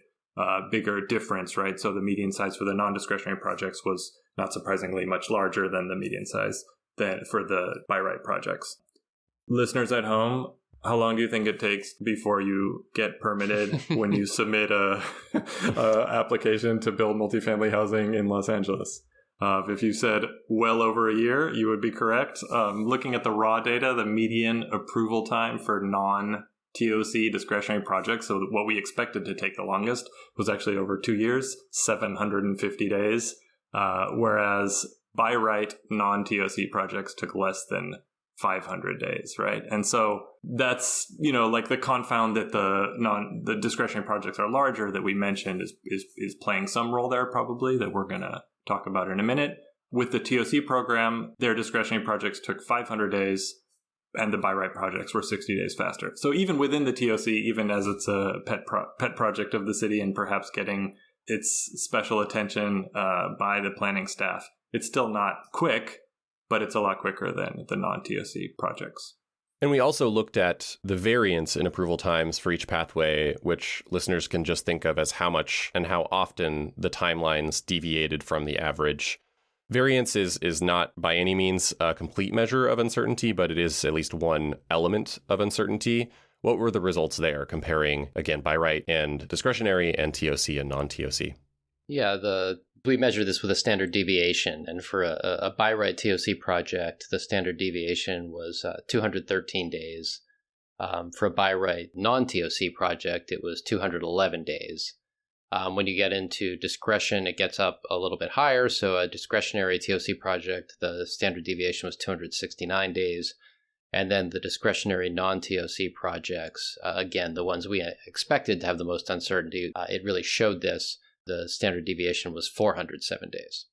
bigger difference, right? So the median size for the non-discretionary projects was not surprisingly much larger than the median size for the by right projects. Listeners at home, how long do you think it takes before you get permitted when you submit a application to build multifamily housing in Los Angeles? If you said well over a year, you would be correct. Looking at the raw data, the median approval time for non-TOC discretionary projects, so what we expected to take the longest, was actually over 2 years, 750 days, whereas by right non-TOC projects took less than 500 days, right? And so that's, like the confound that the discretionary projects are larger that we mentioned is playing some role there, probably, that we're going to talk about in a minute. With the TOC program, their discretionary projects took 500 days and the by right projects were 60 days faster. So even within the TOC, even as it's a pet project of the city and perhaps getting its special attention by the planning staff, it's still not quick, but it's a lot quicker than the non-TOC projects. And we also looked at the variance in approval times for each pathway, which listeners can just think of as how much and how often the timelines deviated from the average. Variance is not by any means a complete measure of uncertainty, but it is at least one element of uncertainty. What were the results there, comparing, again, by right and discretionary and TOC and non-TOC? Yeah, we measure this with a standard deviation, and for a by right TOC project, the standard deviation was 213 days. For a by right non-TOC project, it was 211 days. When you get into discretion, it gets up a little bit higher. So a discretionary TOC project, the standard deviation was 269 days. And then the discretionary non-TOC projects, again, the ones we expected to have the most uncertainty, it really showed this. The standard deviation was 407 days.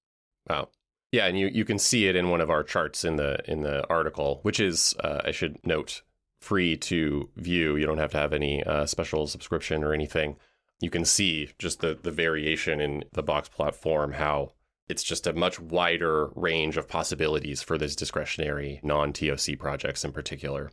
Wow. Yeah, and you can see it in one of our charts in the article, which is, I should note, free to view. You don't have to have any special subscription or anything. You can see just the variation in the box plot form, how it's just a much wider range of possibilities for these discretionary non-TOC projects in particular.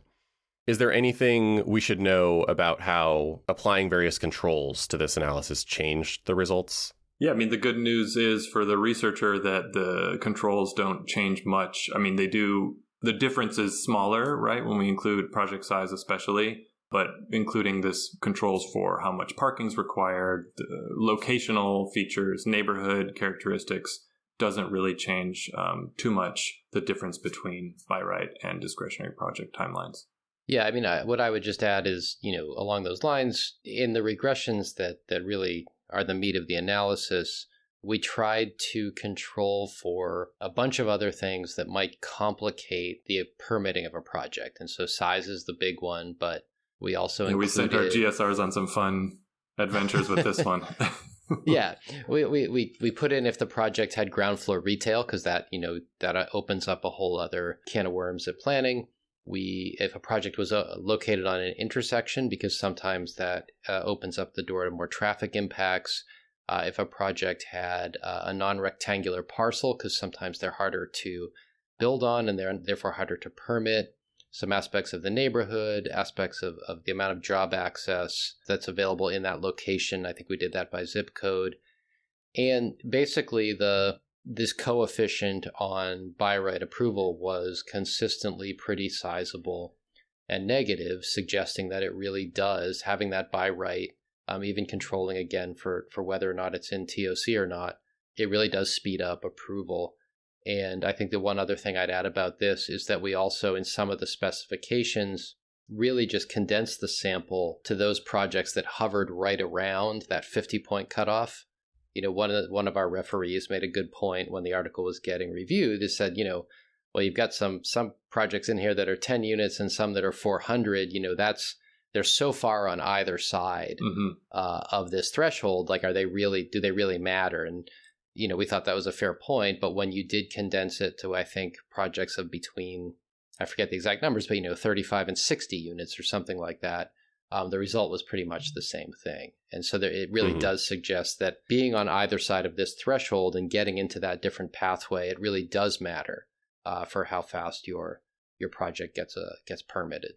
Is there anything we should know about how applying various controls to this analysis changed the results? Yeah, I mean, the good news is for the researcher that the controls don't change much. I mean, they do. The difference is smaller, right, when we include project size especially, but including this controls for how much parking is required, the locational features, neighborhood characteristics doesn't really change too much the difference between by right and discretionary project timelines. Yeah, I mean, what I would just add is, along those lines, in the regressions that really are the meat of the analysis, we tried to control for a bunch of other things that might complicate the permitting of a project. And so size is the big one, but we also included... We sent our GSRs on some fun adventures with this one. Yeah, we put in if the project had ground floor retail, because that opens up a whole other can of worms at planning. If a project was located on an intersection, because sometimes that opens up the door to more traffic impacts. If a project had a non-rectangular parcel, because sometimes they're harder to build on and they're therefore harder to permit. Some aspects of the neighborhood, aspects of the amount of job access that's available in that location. I think we did that by zip code. And basically this coefficient on by right approval was consistently pretty sizable and negative, suggesting that it really does, having that by right, even controlling again for whether or not it's in TOC or not, it really does speed up approval. And I think the one other thing I'd add about this is that we also, in some of the specifications, really just condensed the sample to those projects that hovered right around that 50-point cutoff. One of our referees made a good point when the article was getting reviewed. They said, well, you've got some projects in here that are 10 units and some that are 400. They're so far on either side of this threshold. Like, do they really matter? And we thought that was a fair point, but when you did condense it to, I think, projects of between, I forget the exact numbers, but 35 and 60 units or something like that, the result was pretty much the same thing. And so it really does suggest that being on either side of this threshold and getting into that different pathway, it really does matter for how fast your project gets permitted.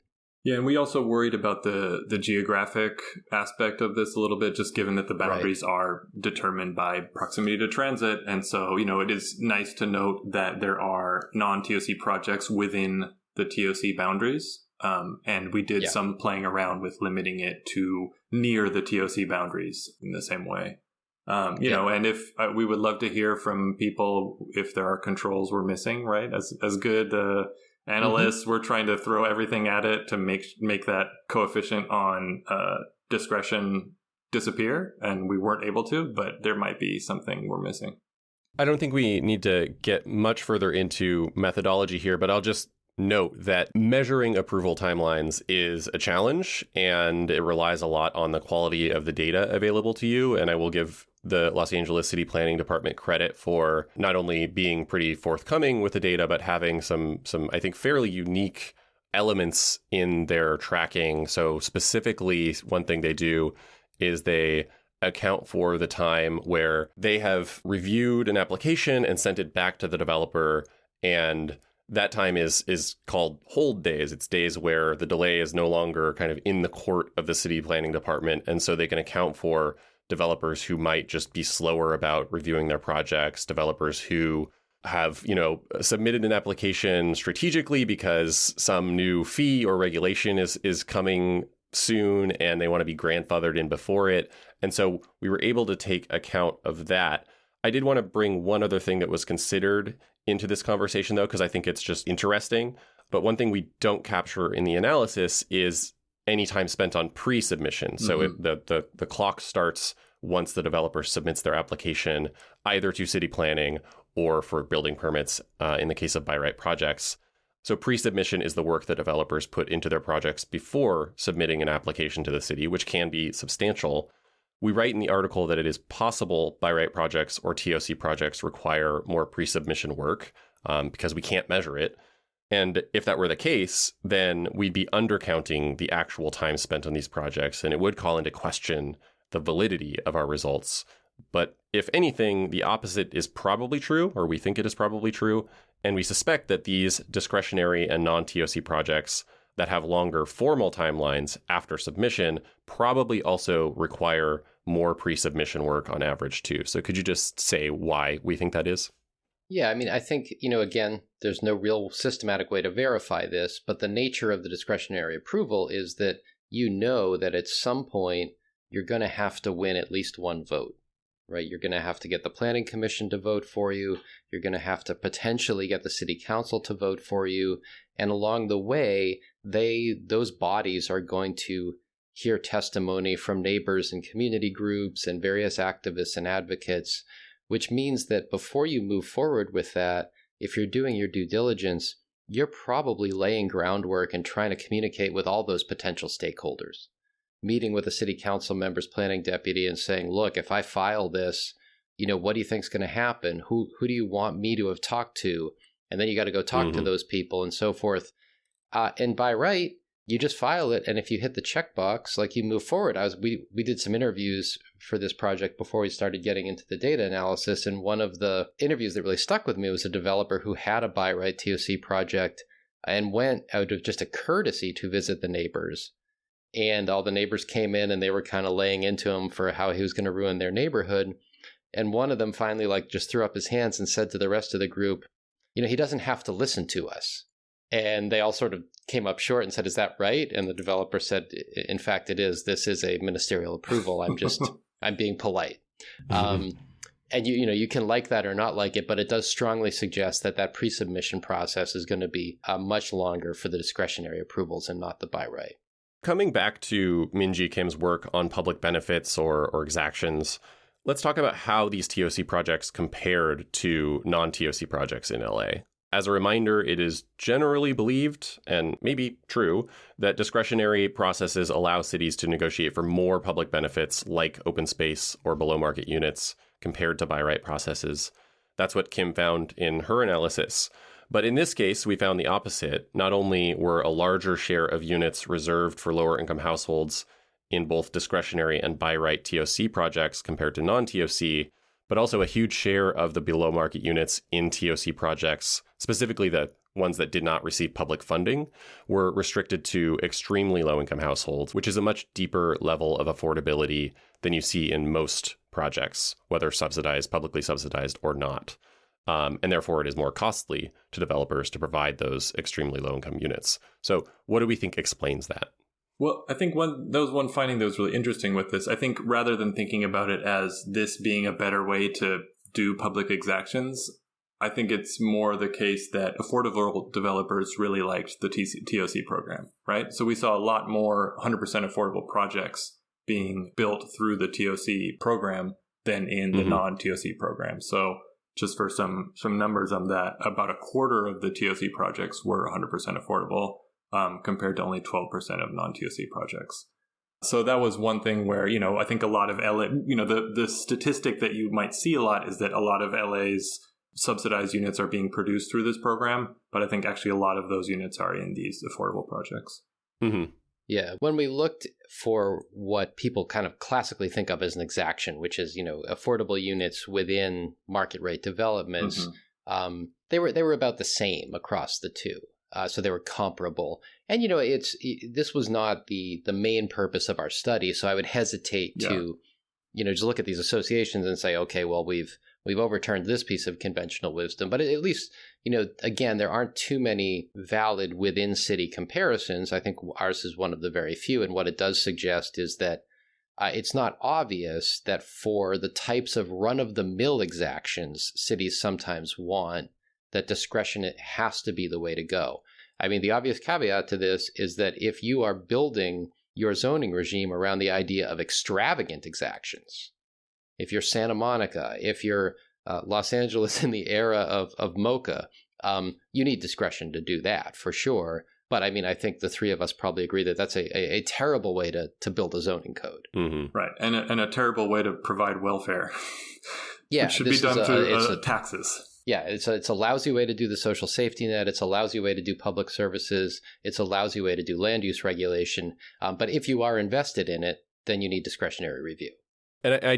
Yeah, and we also worried about the geographic aspect of this a little bit, just given that the boundaries are determined by proximity to transit. And so, it is nice to note that there are non-TOC projects within the TOC boundaries. And we did some playing around with limiting it to near the TOC boundaries in the same way. And if we would love to hear from people if there are controls we're missing, right? As good analysts, we're trying to throw everything at it to make that coefficient on discretion disappear, and we weren't able to, but there might be something we're missing. I don't think we need to get much further into methodology here, but I'll just note that measuring approval timelines is a challenge, and it relies a lot on the quality of the data available to you. And I will give the Los Angeles City Planning Department credit for not only being pretty forthcoming with the data, but having some I think, fairly unique elements in their tracking. So specifically, one thing they do is they account for the time where they have reviewed an application and sent it back to the developer, and that time is called hold days. It's days where the delay is no longer kind of in the court of the city planning department. And so they can account for developers who might just be slower about reviewing their projects, developers who have, submitted an application strategically because some new fee or regulation is coming soon and they want to be grandfathered in before it. And so we were able to take account of that. I did want to bring one other thing that was considered into this conversation, though, because I think it's just interesting. But one thing we don't capture in the analysis is any time spent on pre-submission. So the clock starts once the developer submits their application, either to city planning or for building permits in the case of by right projects. So pre-submission is the work that developers put into their projects before submitting an application to the city, which can be substantial. We write in the article that it is possible by right projects or TOC projects require more pre-submission work because we can't measure it. And if that were the case, then we'd be undercounting the actual time spent on these projects, and it would call into question the validity of our results. But if anything, the opposite is probably true, or we think it is probably true. And we suspect that these discretionary and non-TOC projects that have longer formal timelines after submission probably also require more pre-submission work on average too. So could you just say why we think that is? Yeah, I mean, I think, again, there's no real systematic way to verify this, but the nature of the discretionary approval is that that at some point you're going to have to win at least one vote, right? You're going to have to get the planning commission to vote for you. You're going to have to potentially get the city council to vote for you. And along the way, those bodies are going to hear testimony from neighbors and community groups and various activists and advocates, which means that before you move forward with that, if you're doing your due diligence, you're probably laying groundwork and trying to communicate with all those potential stakeholders, meeting with a city council member's planning deputy and saying, look, if I file this, what do you think's going to happen? Who do you want me to have talked to? And then you got to go talk to those people and so forth. And by right, you just file it. And if you hit the checkbox, like you move forward. We did some interviews for this project before we started getting into the data analysis. And one of the interviews that really stuck with me was a developer who had a by right TOC project and went out of just a courtesy to visit the neighbors. And all the neighbors came in and they were kind of laying into him for how he was going to ruin their neighborhood. And one of them finally just threw up his hands and said to the rest of the group, he doesn't have to listen to us. And they all sort of came up short and said, is that right? And the developer said, in fact, it is. This is a ministerial approval. I'm being polite. And you can like that or not like it, but it does strongly suggest that pre-submission process is going to be much longer for the discretionary approvals and not the by right. Coming back to Minji Kim's work on public benefits or exactions, let's talk about how these TOC projects compared to non-TOC projects in LA. As a reminder, it is generally believed, and maybe true, that discretionary processes allow cities to negotiate for more public benefits like open space or below market units compared to by right processes. That's what Kim found in her analysis. But in this case, we found the opposite. Not only were a larger share of units reserved for lower income households in both discretionary and by right TOC projects compared to non-TOC, but also a huge share of the below market units in TOC projects, specifically the ones that did not receive public funding, were restricted to extremely low income households, which is a much deeper level of affordability than you see in most projects, whether subsidized, publicly subsidized or not. And therefore, it is more costly to developers to provide those extremely low income units. So what do we think explains that? Well, I think one finding that was really interesting with this. I think rather than thinking about it as this being a better way to do public exactions, I think it's more the case that affordable developers really liked the TOC program, right? So we saw a lot more 100% affordable projects being built through the TOC program than in the non-TOC program. So just for some numbers on that, about a quarter of the TOC projects were 100% affordable, compared to only 12% of non-TOC projects. So that was one thing where, I think a lot of LA, the statistic that you might see a lot is that a lot of LA's subsidized units are being produced through this program, but I think actually a lot of those units are in these affordable projects. Mm-hmm. Yeah. When we looked for what people kind of classically think of as an exaction, which is, affordable units within market rate developments, they were about the same across the two. So they were comparable. And, this was not the main purpose of our study. So I would hesitate to, just look at these associations and say, okay, well, we've overturned this piece of conventional wisdom. But at least, again, there aren't too many valid within city comparisons. I think ours is one of the very few. And what it does suggest is that it's not obvious that for the types of run-of-the-mill exactions cities sometimes want, that discretion has to be the way to go. I mean, the obvious caveat to this is that if you are building your zoning regime around the idea of extravagant exactions, if you're Santa Monica, if you're Los Angeles in the era of Mocha, you need discretion to do that for sure. But I mean, I think the three of us probably agree that that's a terrible way to build a zoning code. Mm-hmm. Right. And a terrible way to provide welfare. Yeah. Which should be done through taxes. Yeah, it's a lousy way to do the social safety net. It's a lousy way to do public services. It's a lousy way to do land use regulation. But if you are invested in it, then you need discretionary review. And I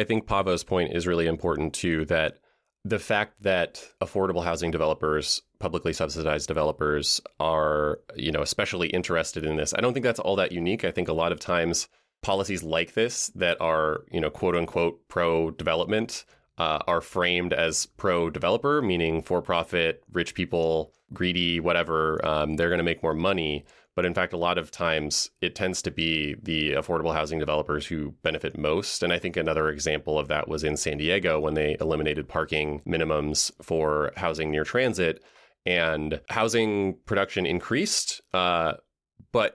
think Paavo's point is really important too, that the fact that affordable housing developers, publicly subsidized developers are, especially interested in this. I don't think that's all that unique. I think a lot of times policies like this that are, quote unquote, pro-development are framed as pro-developer, meaning for-profit, rich people, greedy, whatever, they're going to make more money. But in fact, a lot of times it tends to be the affordable housing developers who benefit most. And I think another example of that was in San Diego when they eliminated parking minimums for housing near transit, and housing production increased. But,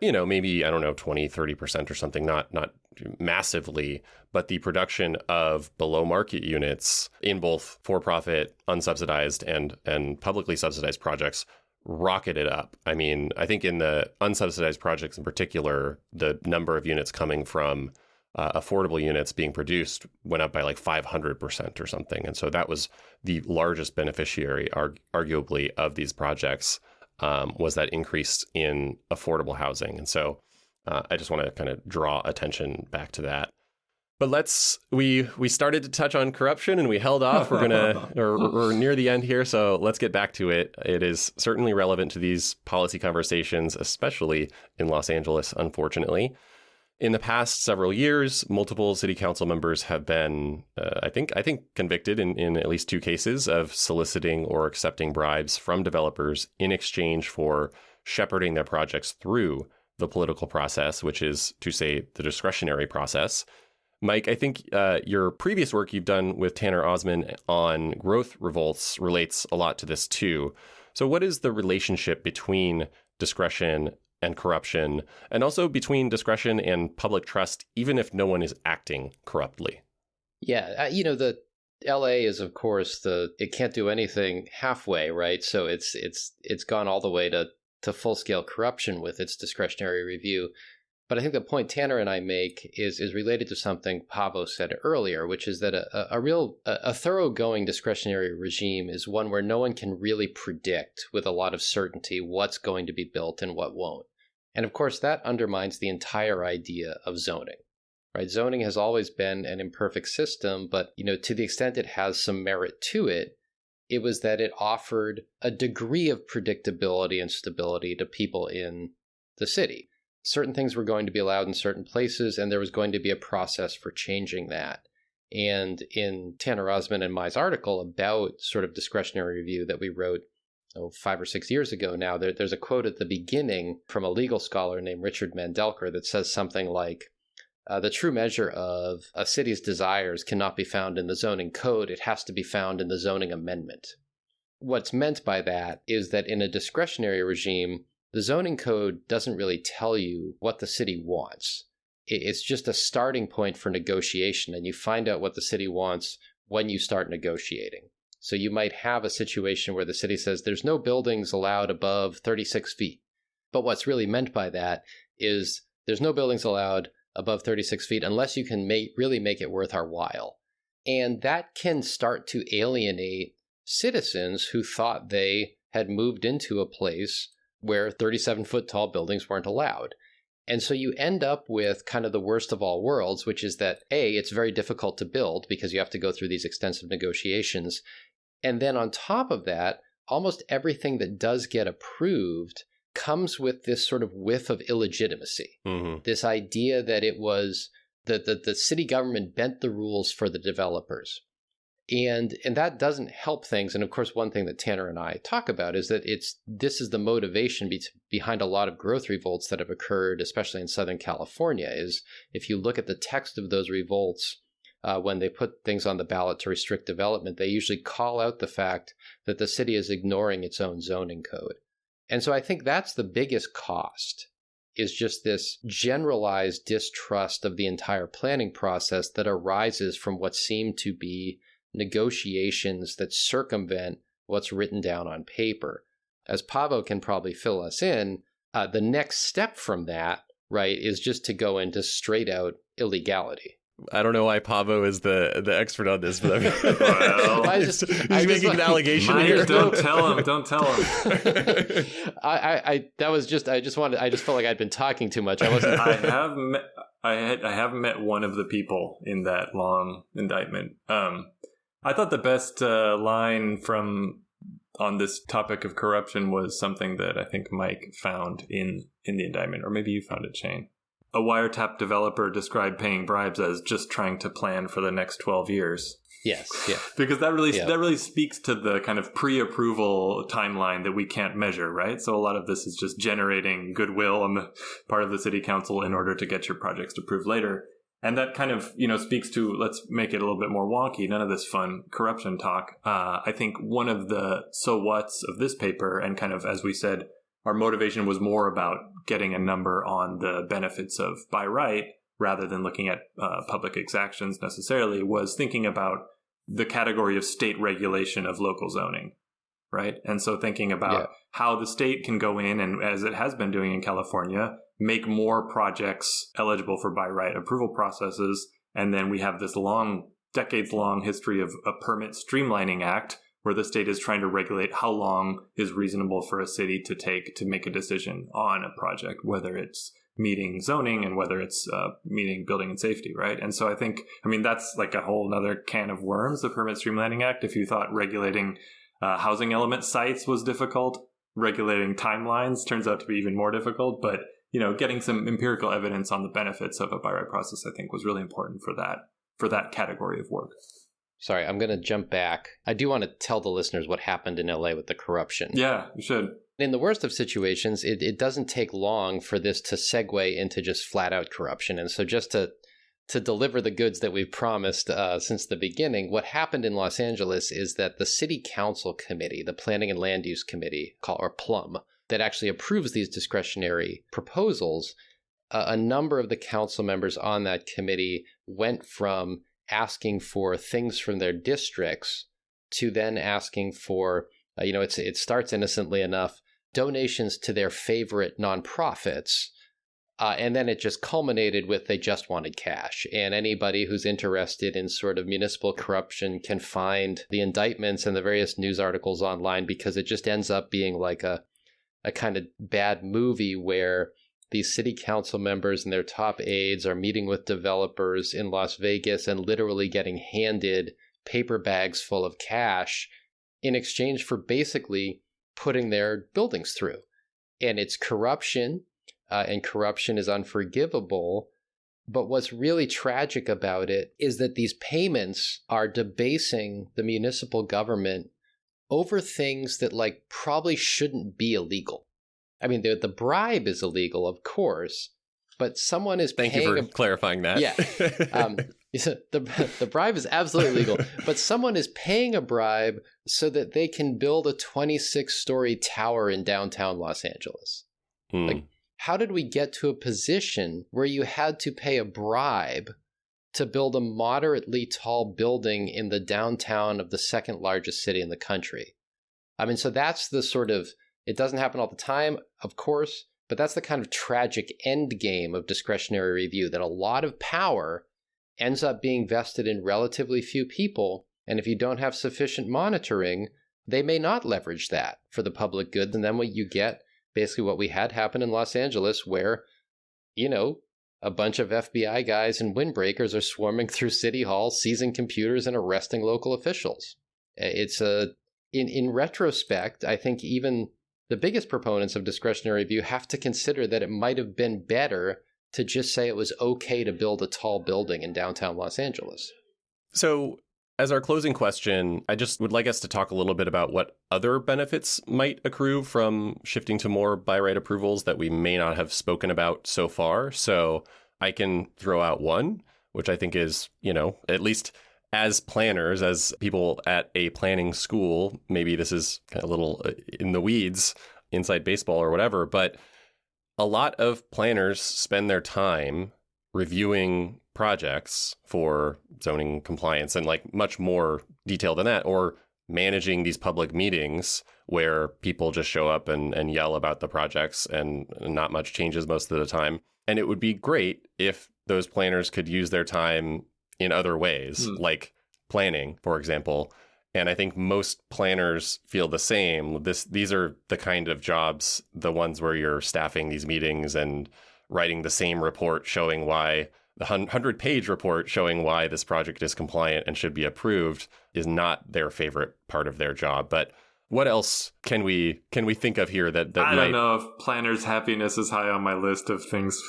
maybe, 20, 30% or something, not massively, but the production of below market units in both for-profit, unsubsidized and publicly subsidized projects rocketed up. I mean, I think in the unsubsidized projects in particular, the number of units coming from affordable units being produced went up by like 500% or something. And so that was the largest beneficiary, arguably, of these projects. Was that increase in affordable housing. And so I just want to kind of draw attention back to that. But we started to touch on corruption and we held off. We're near the end here, so let's get back to it. It is certainly relevant to these policy conversations, especially in Los Angeles, unfortunately. In the past several years, multiple city council members have been, I think, convicted in at least two cases of soliciting or accepting bribes from developers in exchange for shepherding their projects through the political process, which is to say the discretionary process. Mike, I think your previous work you've done with Tanner Osman on growth revolts relates a lot to this too. So what is the relationship between discretion and corruption, and also between discretion and public trust, even if no one is acting corruptly? Yeah, the LA is, of course, it can't do anything halfway, right? So it's gone all the way to full-scale corruption with its discretionary review. But I think the point Tanner and I make is related to something Paavo said earlier, which is that a thoroughgoing discretionary regime is one where no one can really predict with a lot of certainty what's going to be built and what won't. And of course, that undermines the entire idea of zoning. Right? Zoning has always been an imperfect system, but to the extent it has some merit to it, it was that it offered a degree of predictability and stability to people in the city. Certain things were going to be allowed in certain places, and there was going to be a process for changing that. And in Tanner Osmond and my article about sort of discretionary review that we wrote 5 or 6 years ago now, there's a quote at the beginning from a legal scholar named Richard Mandelker that says something like, the true measure of a city's desires cannot be found in the zoning code. It has to be found in the zoning amendment. What's meant by that is that in a discretionary regime, the zoning code doesn't really tell you what the city wants. It's just a starting point for negotiation, and you find out what the city wants when you start negotiating. So you might have a situation where the city says there's no buildings allowed above 36 feet. But what's really meant by that is there's no buildings allowed above 36 feet unless you can really make it worth our while. And that can start to alienate citizens who thought they had moved into a place where 37-foot tall buildings weren't allowed. And so you end up with kind of the worst of all worlds, which is that, A, it's very difficult to build because you have to go through these extensive negotiations. And then on top of that, almost everything that does get approved comes with this sort of whiff of illegitimacy. Mm-hmm. This idea that it was that the city government bent the rules for the developers. And that doesn't help things. And of course, one thing that Tanner and I talk about is that this is the motivation behind a lot of growth revolts that have occurred, especially in Southern California, is if you look at the text of those revolts, when they put things on the ballot to restrict development, they usually call out the fact that the city is ignoring its own zoning code. And so I think that's the biggest cost, is just this generalized distrust of the entire planning process that arises from what seem to be negotiations that circumvent what's written down on paper. As Paavo can probably fill us in, the next step from that, right, is just to go into straight out illegality. I don't know why Paavo is the expert on this, but he's making an allegation here. Don't tell him. I just felt like I'd been talking too much. I have met one of the people in that long indictment. I thought the best line on this topic of corruption was something that I think Mike found in the indictment, or maybe you found it, Shane. A wiretap developer described paying bribes as just trying to plan for the next 12 years. Yes, yeah. Because that really speaks to the kind of pre-approval timeline that we can't measure, right? So a lot of this is just generating goodwill on the part of the city council in order to get your projects approved later. And that kind of, speaks to, let's make it a little bit more wonky, none of this fun corruption talk. I think one of the so what's of this paper, and kind of, as we said, our motivation was more about getting a number on the benefits of by right rather than looking at public exactions necessarily, was thinking about the category of state regulation of local zoning, right? And so thinking about how the state can go in and, as it has been doing in California, make more projects eligible for by right approval processes. And then we have this decades-long history of a permit streamlining act where the state is trying to regulate how long is reasonable for a city to take to make a decision on a project, whether it's meeting zoning and whether it's meeting building and safety, right? And so that's like a whole other can of worms, the Permit Streamlining Act. If you thought regulating housing element sites was difficult, regulating timelines turns out to be even more difficult. But, getting some empirical evidence on the benefits of a by right process, I think, was really important for that category of work. Sorry, I'm going to jump back. I do want to tell the listeners what happened in LA with the corruption. Yeah, you should. In the worst of situations, it doesn't take long for this to segue into just flat out corruption. And so just to deliver the goods that we've promised since the beginning, what happened in Los Angeles is that the City Council Committee, the Planning and Land Use Committee, or PLUM, that actually approves these discretionary proposals, a number of the council members on that committee went from asking for things from their districts to then asking for, it starts innocently enough, donations to their favorite nonprofits And then it just culminated with they just wanted cash. And anybody who's interested in sort of municipal corruption can find the indictments and the various news articles online, because it just ends up being like a kind of bad movie where these city council members and their top aides are meeting with developers in Las Vegas and literally getting handed paper bags full of cash in exchange for basically putting their buildings through. And it's corruption, and corruption is unforgivable. But what's really tragic about it is that these payments are debasing the municipal government over things that like probably shouldn't be illegal. I mean, the bribe is illegal, of course, but someone is paying... Thank you for clarifying that. Yeah. The bribe is absolutely legal, but someone is paying a bribe so that they can build a 26-story tower in downtown Los Angeles. Like, how did we get to a position where you had to pay a bribe to build a moderately tall building in the downtown of the second largest city in the country? I mean, so that's the sort of... It doesn't happen all the time, of course, but that's the kind of tragic end game of discretionary review, that a lot of power ends up being vested in relatively few people. And if you don't have sufficient monitoring, they may not leverage that for the public good. And then what you get, basically what we had happen in Los Angeles, where, you know, a bunch of FBI guys and windbreakers are swarming through City Hall, seizing computers and arresting local officials. It's in retrospect, I think even the biggest proponents of discretionary review have to consider that it might have been better to just say it was okay to build a tall building in downtown Los Angeles. So as our closing question, I just would like us to talk a little bit about what other benefits might accrue from shifting to more by right approvals that we may not have spoken about so far. So I can throw out one, which I think is, you know, at least as planners, as people at a planning school, maybe this is kind of a little in the weeds, inside baseball or whatever, but a lot of planners spend their time reviewing projects for zoning compliance and like much more detail than that, or managing these public meetings where people just show up and yell about the projects and not much changes most of the time. And it would be great if those planners could use their time in other ways, like planning, for example. And I think most planners feel the same. These are the kind of jobs, the ones where you're staffing these meetings and writing the same report showing why, the 100-page report showing why this project is compliant and should be approved, is not their favorite part of their job. But what else can we think of here that I might... don't know if planners' happiness is high on my list of things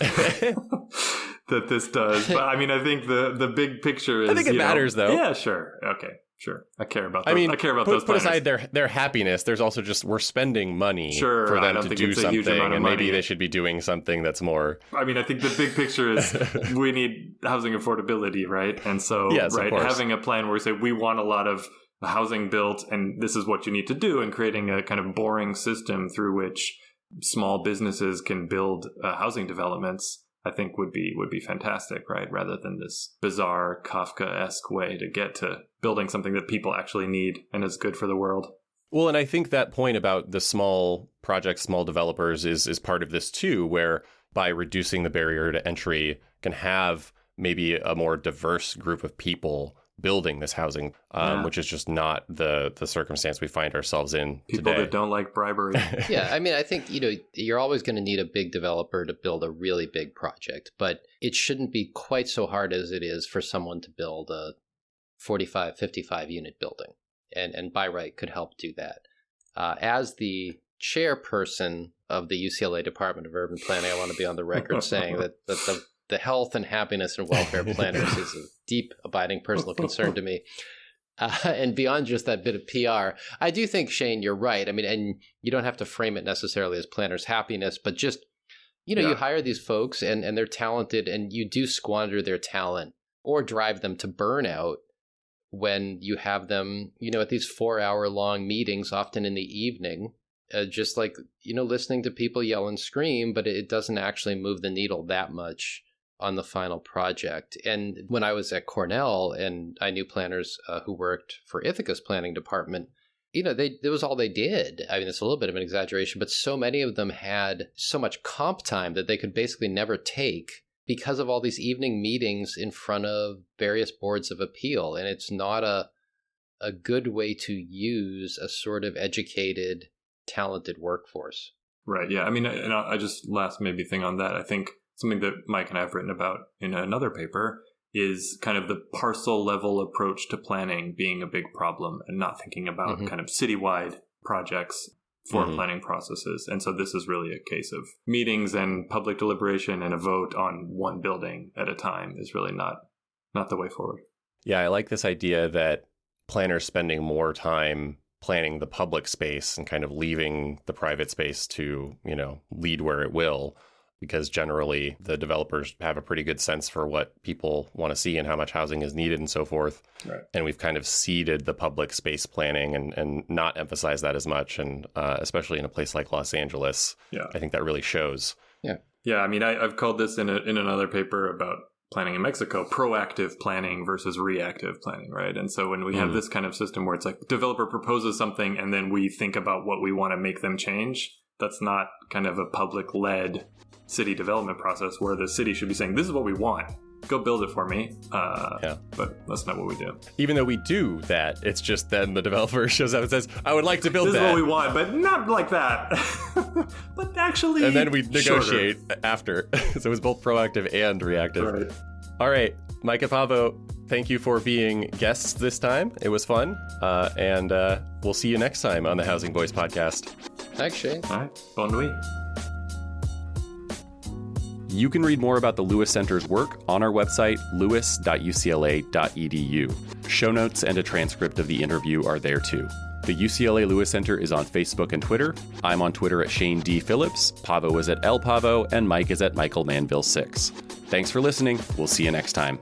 that this does. But I mean, I think the big picture is... I think it matters, though. Yeah, sure. Okay, sure. I care about those. I mean, I care about put those planners. aside their happiness, there's also just, we're spending money Sure, for I them don't to think do it's a huge something, amount of and maybe money. they should be doing something that's more... I mean, I think the big picture is we need housing affordability, right? And so, Yes, of right, course. having a plan where we say we want a lot of housing built and this is what you need to do, and creating a kind of boring system through which small businesses can build housing developments, I think would be fantastic, right? Rather than this bizarre Kafka-esque way to get to building something that people actually need and is good for the world. Well, and I think that point about the small projects, small developers is part of this too, where by reducing the barrier to entry can have maybe a more diverse group of people building this housing, which is just not the circumstance we find ourselves in People today. that don't like bribery. Yeah, I mean, I think, you know, you're always going to need a big developer to build a really big project, but it shouldn't be quite so hard as it is for someone to build a 45, 55 unit building. And by right could help do that. As the chairperson of the UCLA Department of Urban Planning, I want to be on the record saying that the health and happiness and welfare of planners is a deep, abiding personal concern to me. And beyond just that bit of PR, I do think, Shane, you're right. I mean, and you don't have to frame it necessarily as planners' happiness, but just, you know, you hire these folks and they're talented, and you do squander their talent or drive them to burnout when you have them, you know, at these 4-hour-long meetings, often in the evening, just like, you know, listening to people yell and scream, but it doesn't actually move the needle that much on the final project. And when I was at Cornell and I knew planners who worked for Ithaca's planning department, that was all they did. I mean, it's a little bit of an exaggeration, but so many of them had so much comp time that they could basically never take because of all these evening meetings in front of various boards of appeal. And it's not a good way to use a sort of educated, talented workforce. Right. Yeah. I mean, and I just last maybe thing on that. I think something that Mike and I have written about in another paper is kind of the parcel level approach to planning being a big problem and not thinking about kind of citywide projects for planning processes. And so this is really a case of meetings and public deliberation and a vote on one building at a time is really not the way forward. Yeah, I like this idea that planners spending more time planning the public space and kind of leaving the private space to, lead where it will, because generally the developers have a pretty good sense for what people want to see and how much housing is needed and so forth. Right. And we've kind of ceded the public space planning and not emphasized that as much. And especially in a place like Los Angeles, I think that really shows. Yeah. Yeah. I mean, I've called this in another paper about planning in Mexico, proactive planning versus reactive planning, right? And so when we have this kind of system where it's like developer proposes something and then we think about what we want to make them change, that's not kind of a public-led city development process where the city should be saying, this is what we want. Go build it for me. But that's not what we do. Even though we do that, it's just then the developer shows up and says, I would like to build this that. This is what we want, but not like that. But actually, and then we negotiate after. So it's both proactive and reactive. Right. All right, Mike and Paavo, thank you for being guests this time. It was fun. And we'll see you next time on the Housing Voice podcast. Thanks, Shane. All right. Bon nuit. You can read more about the Lewis Center's work on our website, lewis.ucla.edu. Show notes and a transcript of the interview are there too. The UCLA Lewis Center is on Facebook and Twitter. I'm on Twitter at Shane D. Phillips, Paavo is at L Paavo, and Mike is at Michael Manville 6. Thanks for listening. We'll see you next time.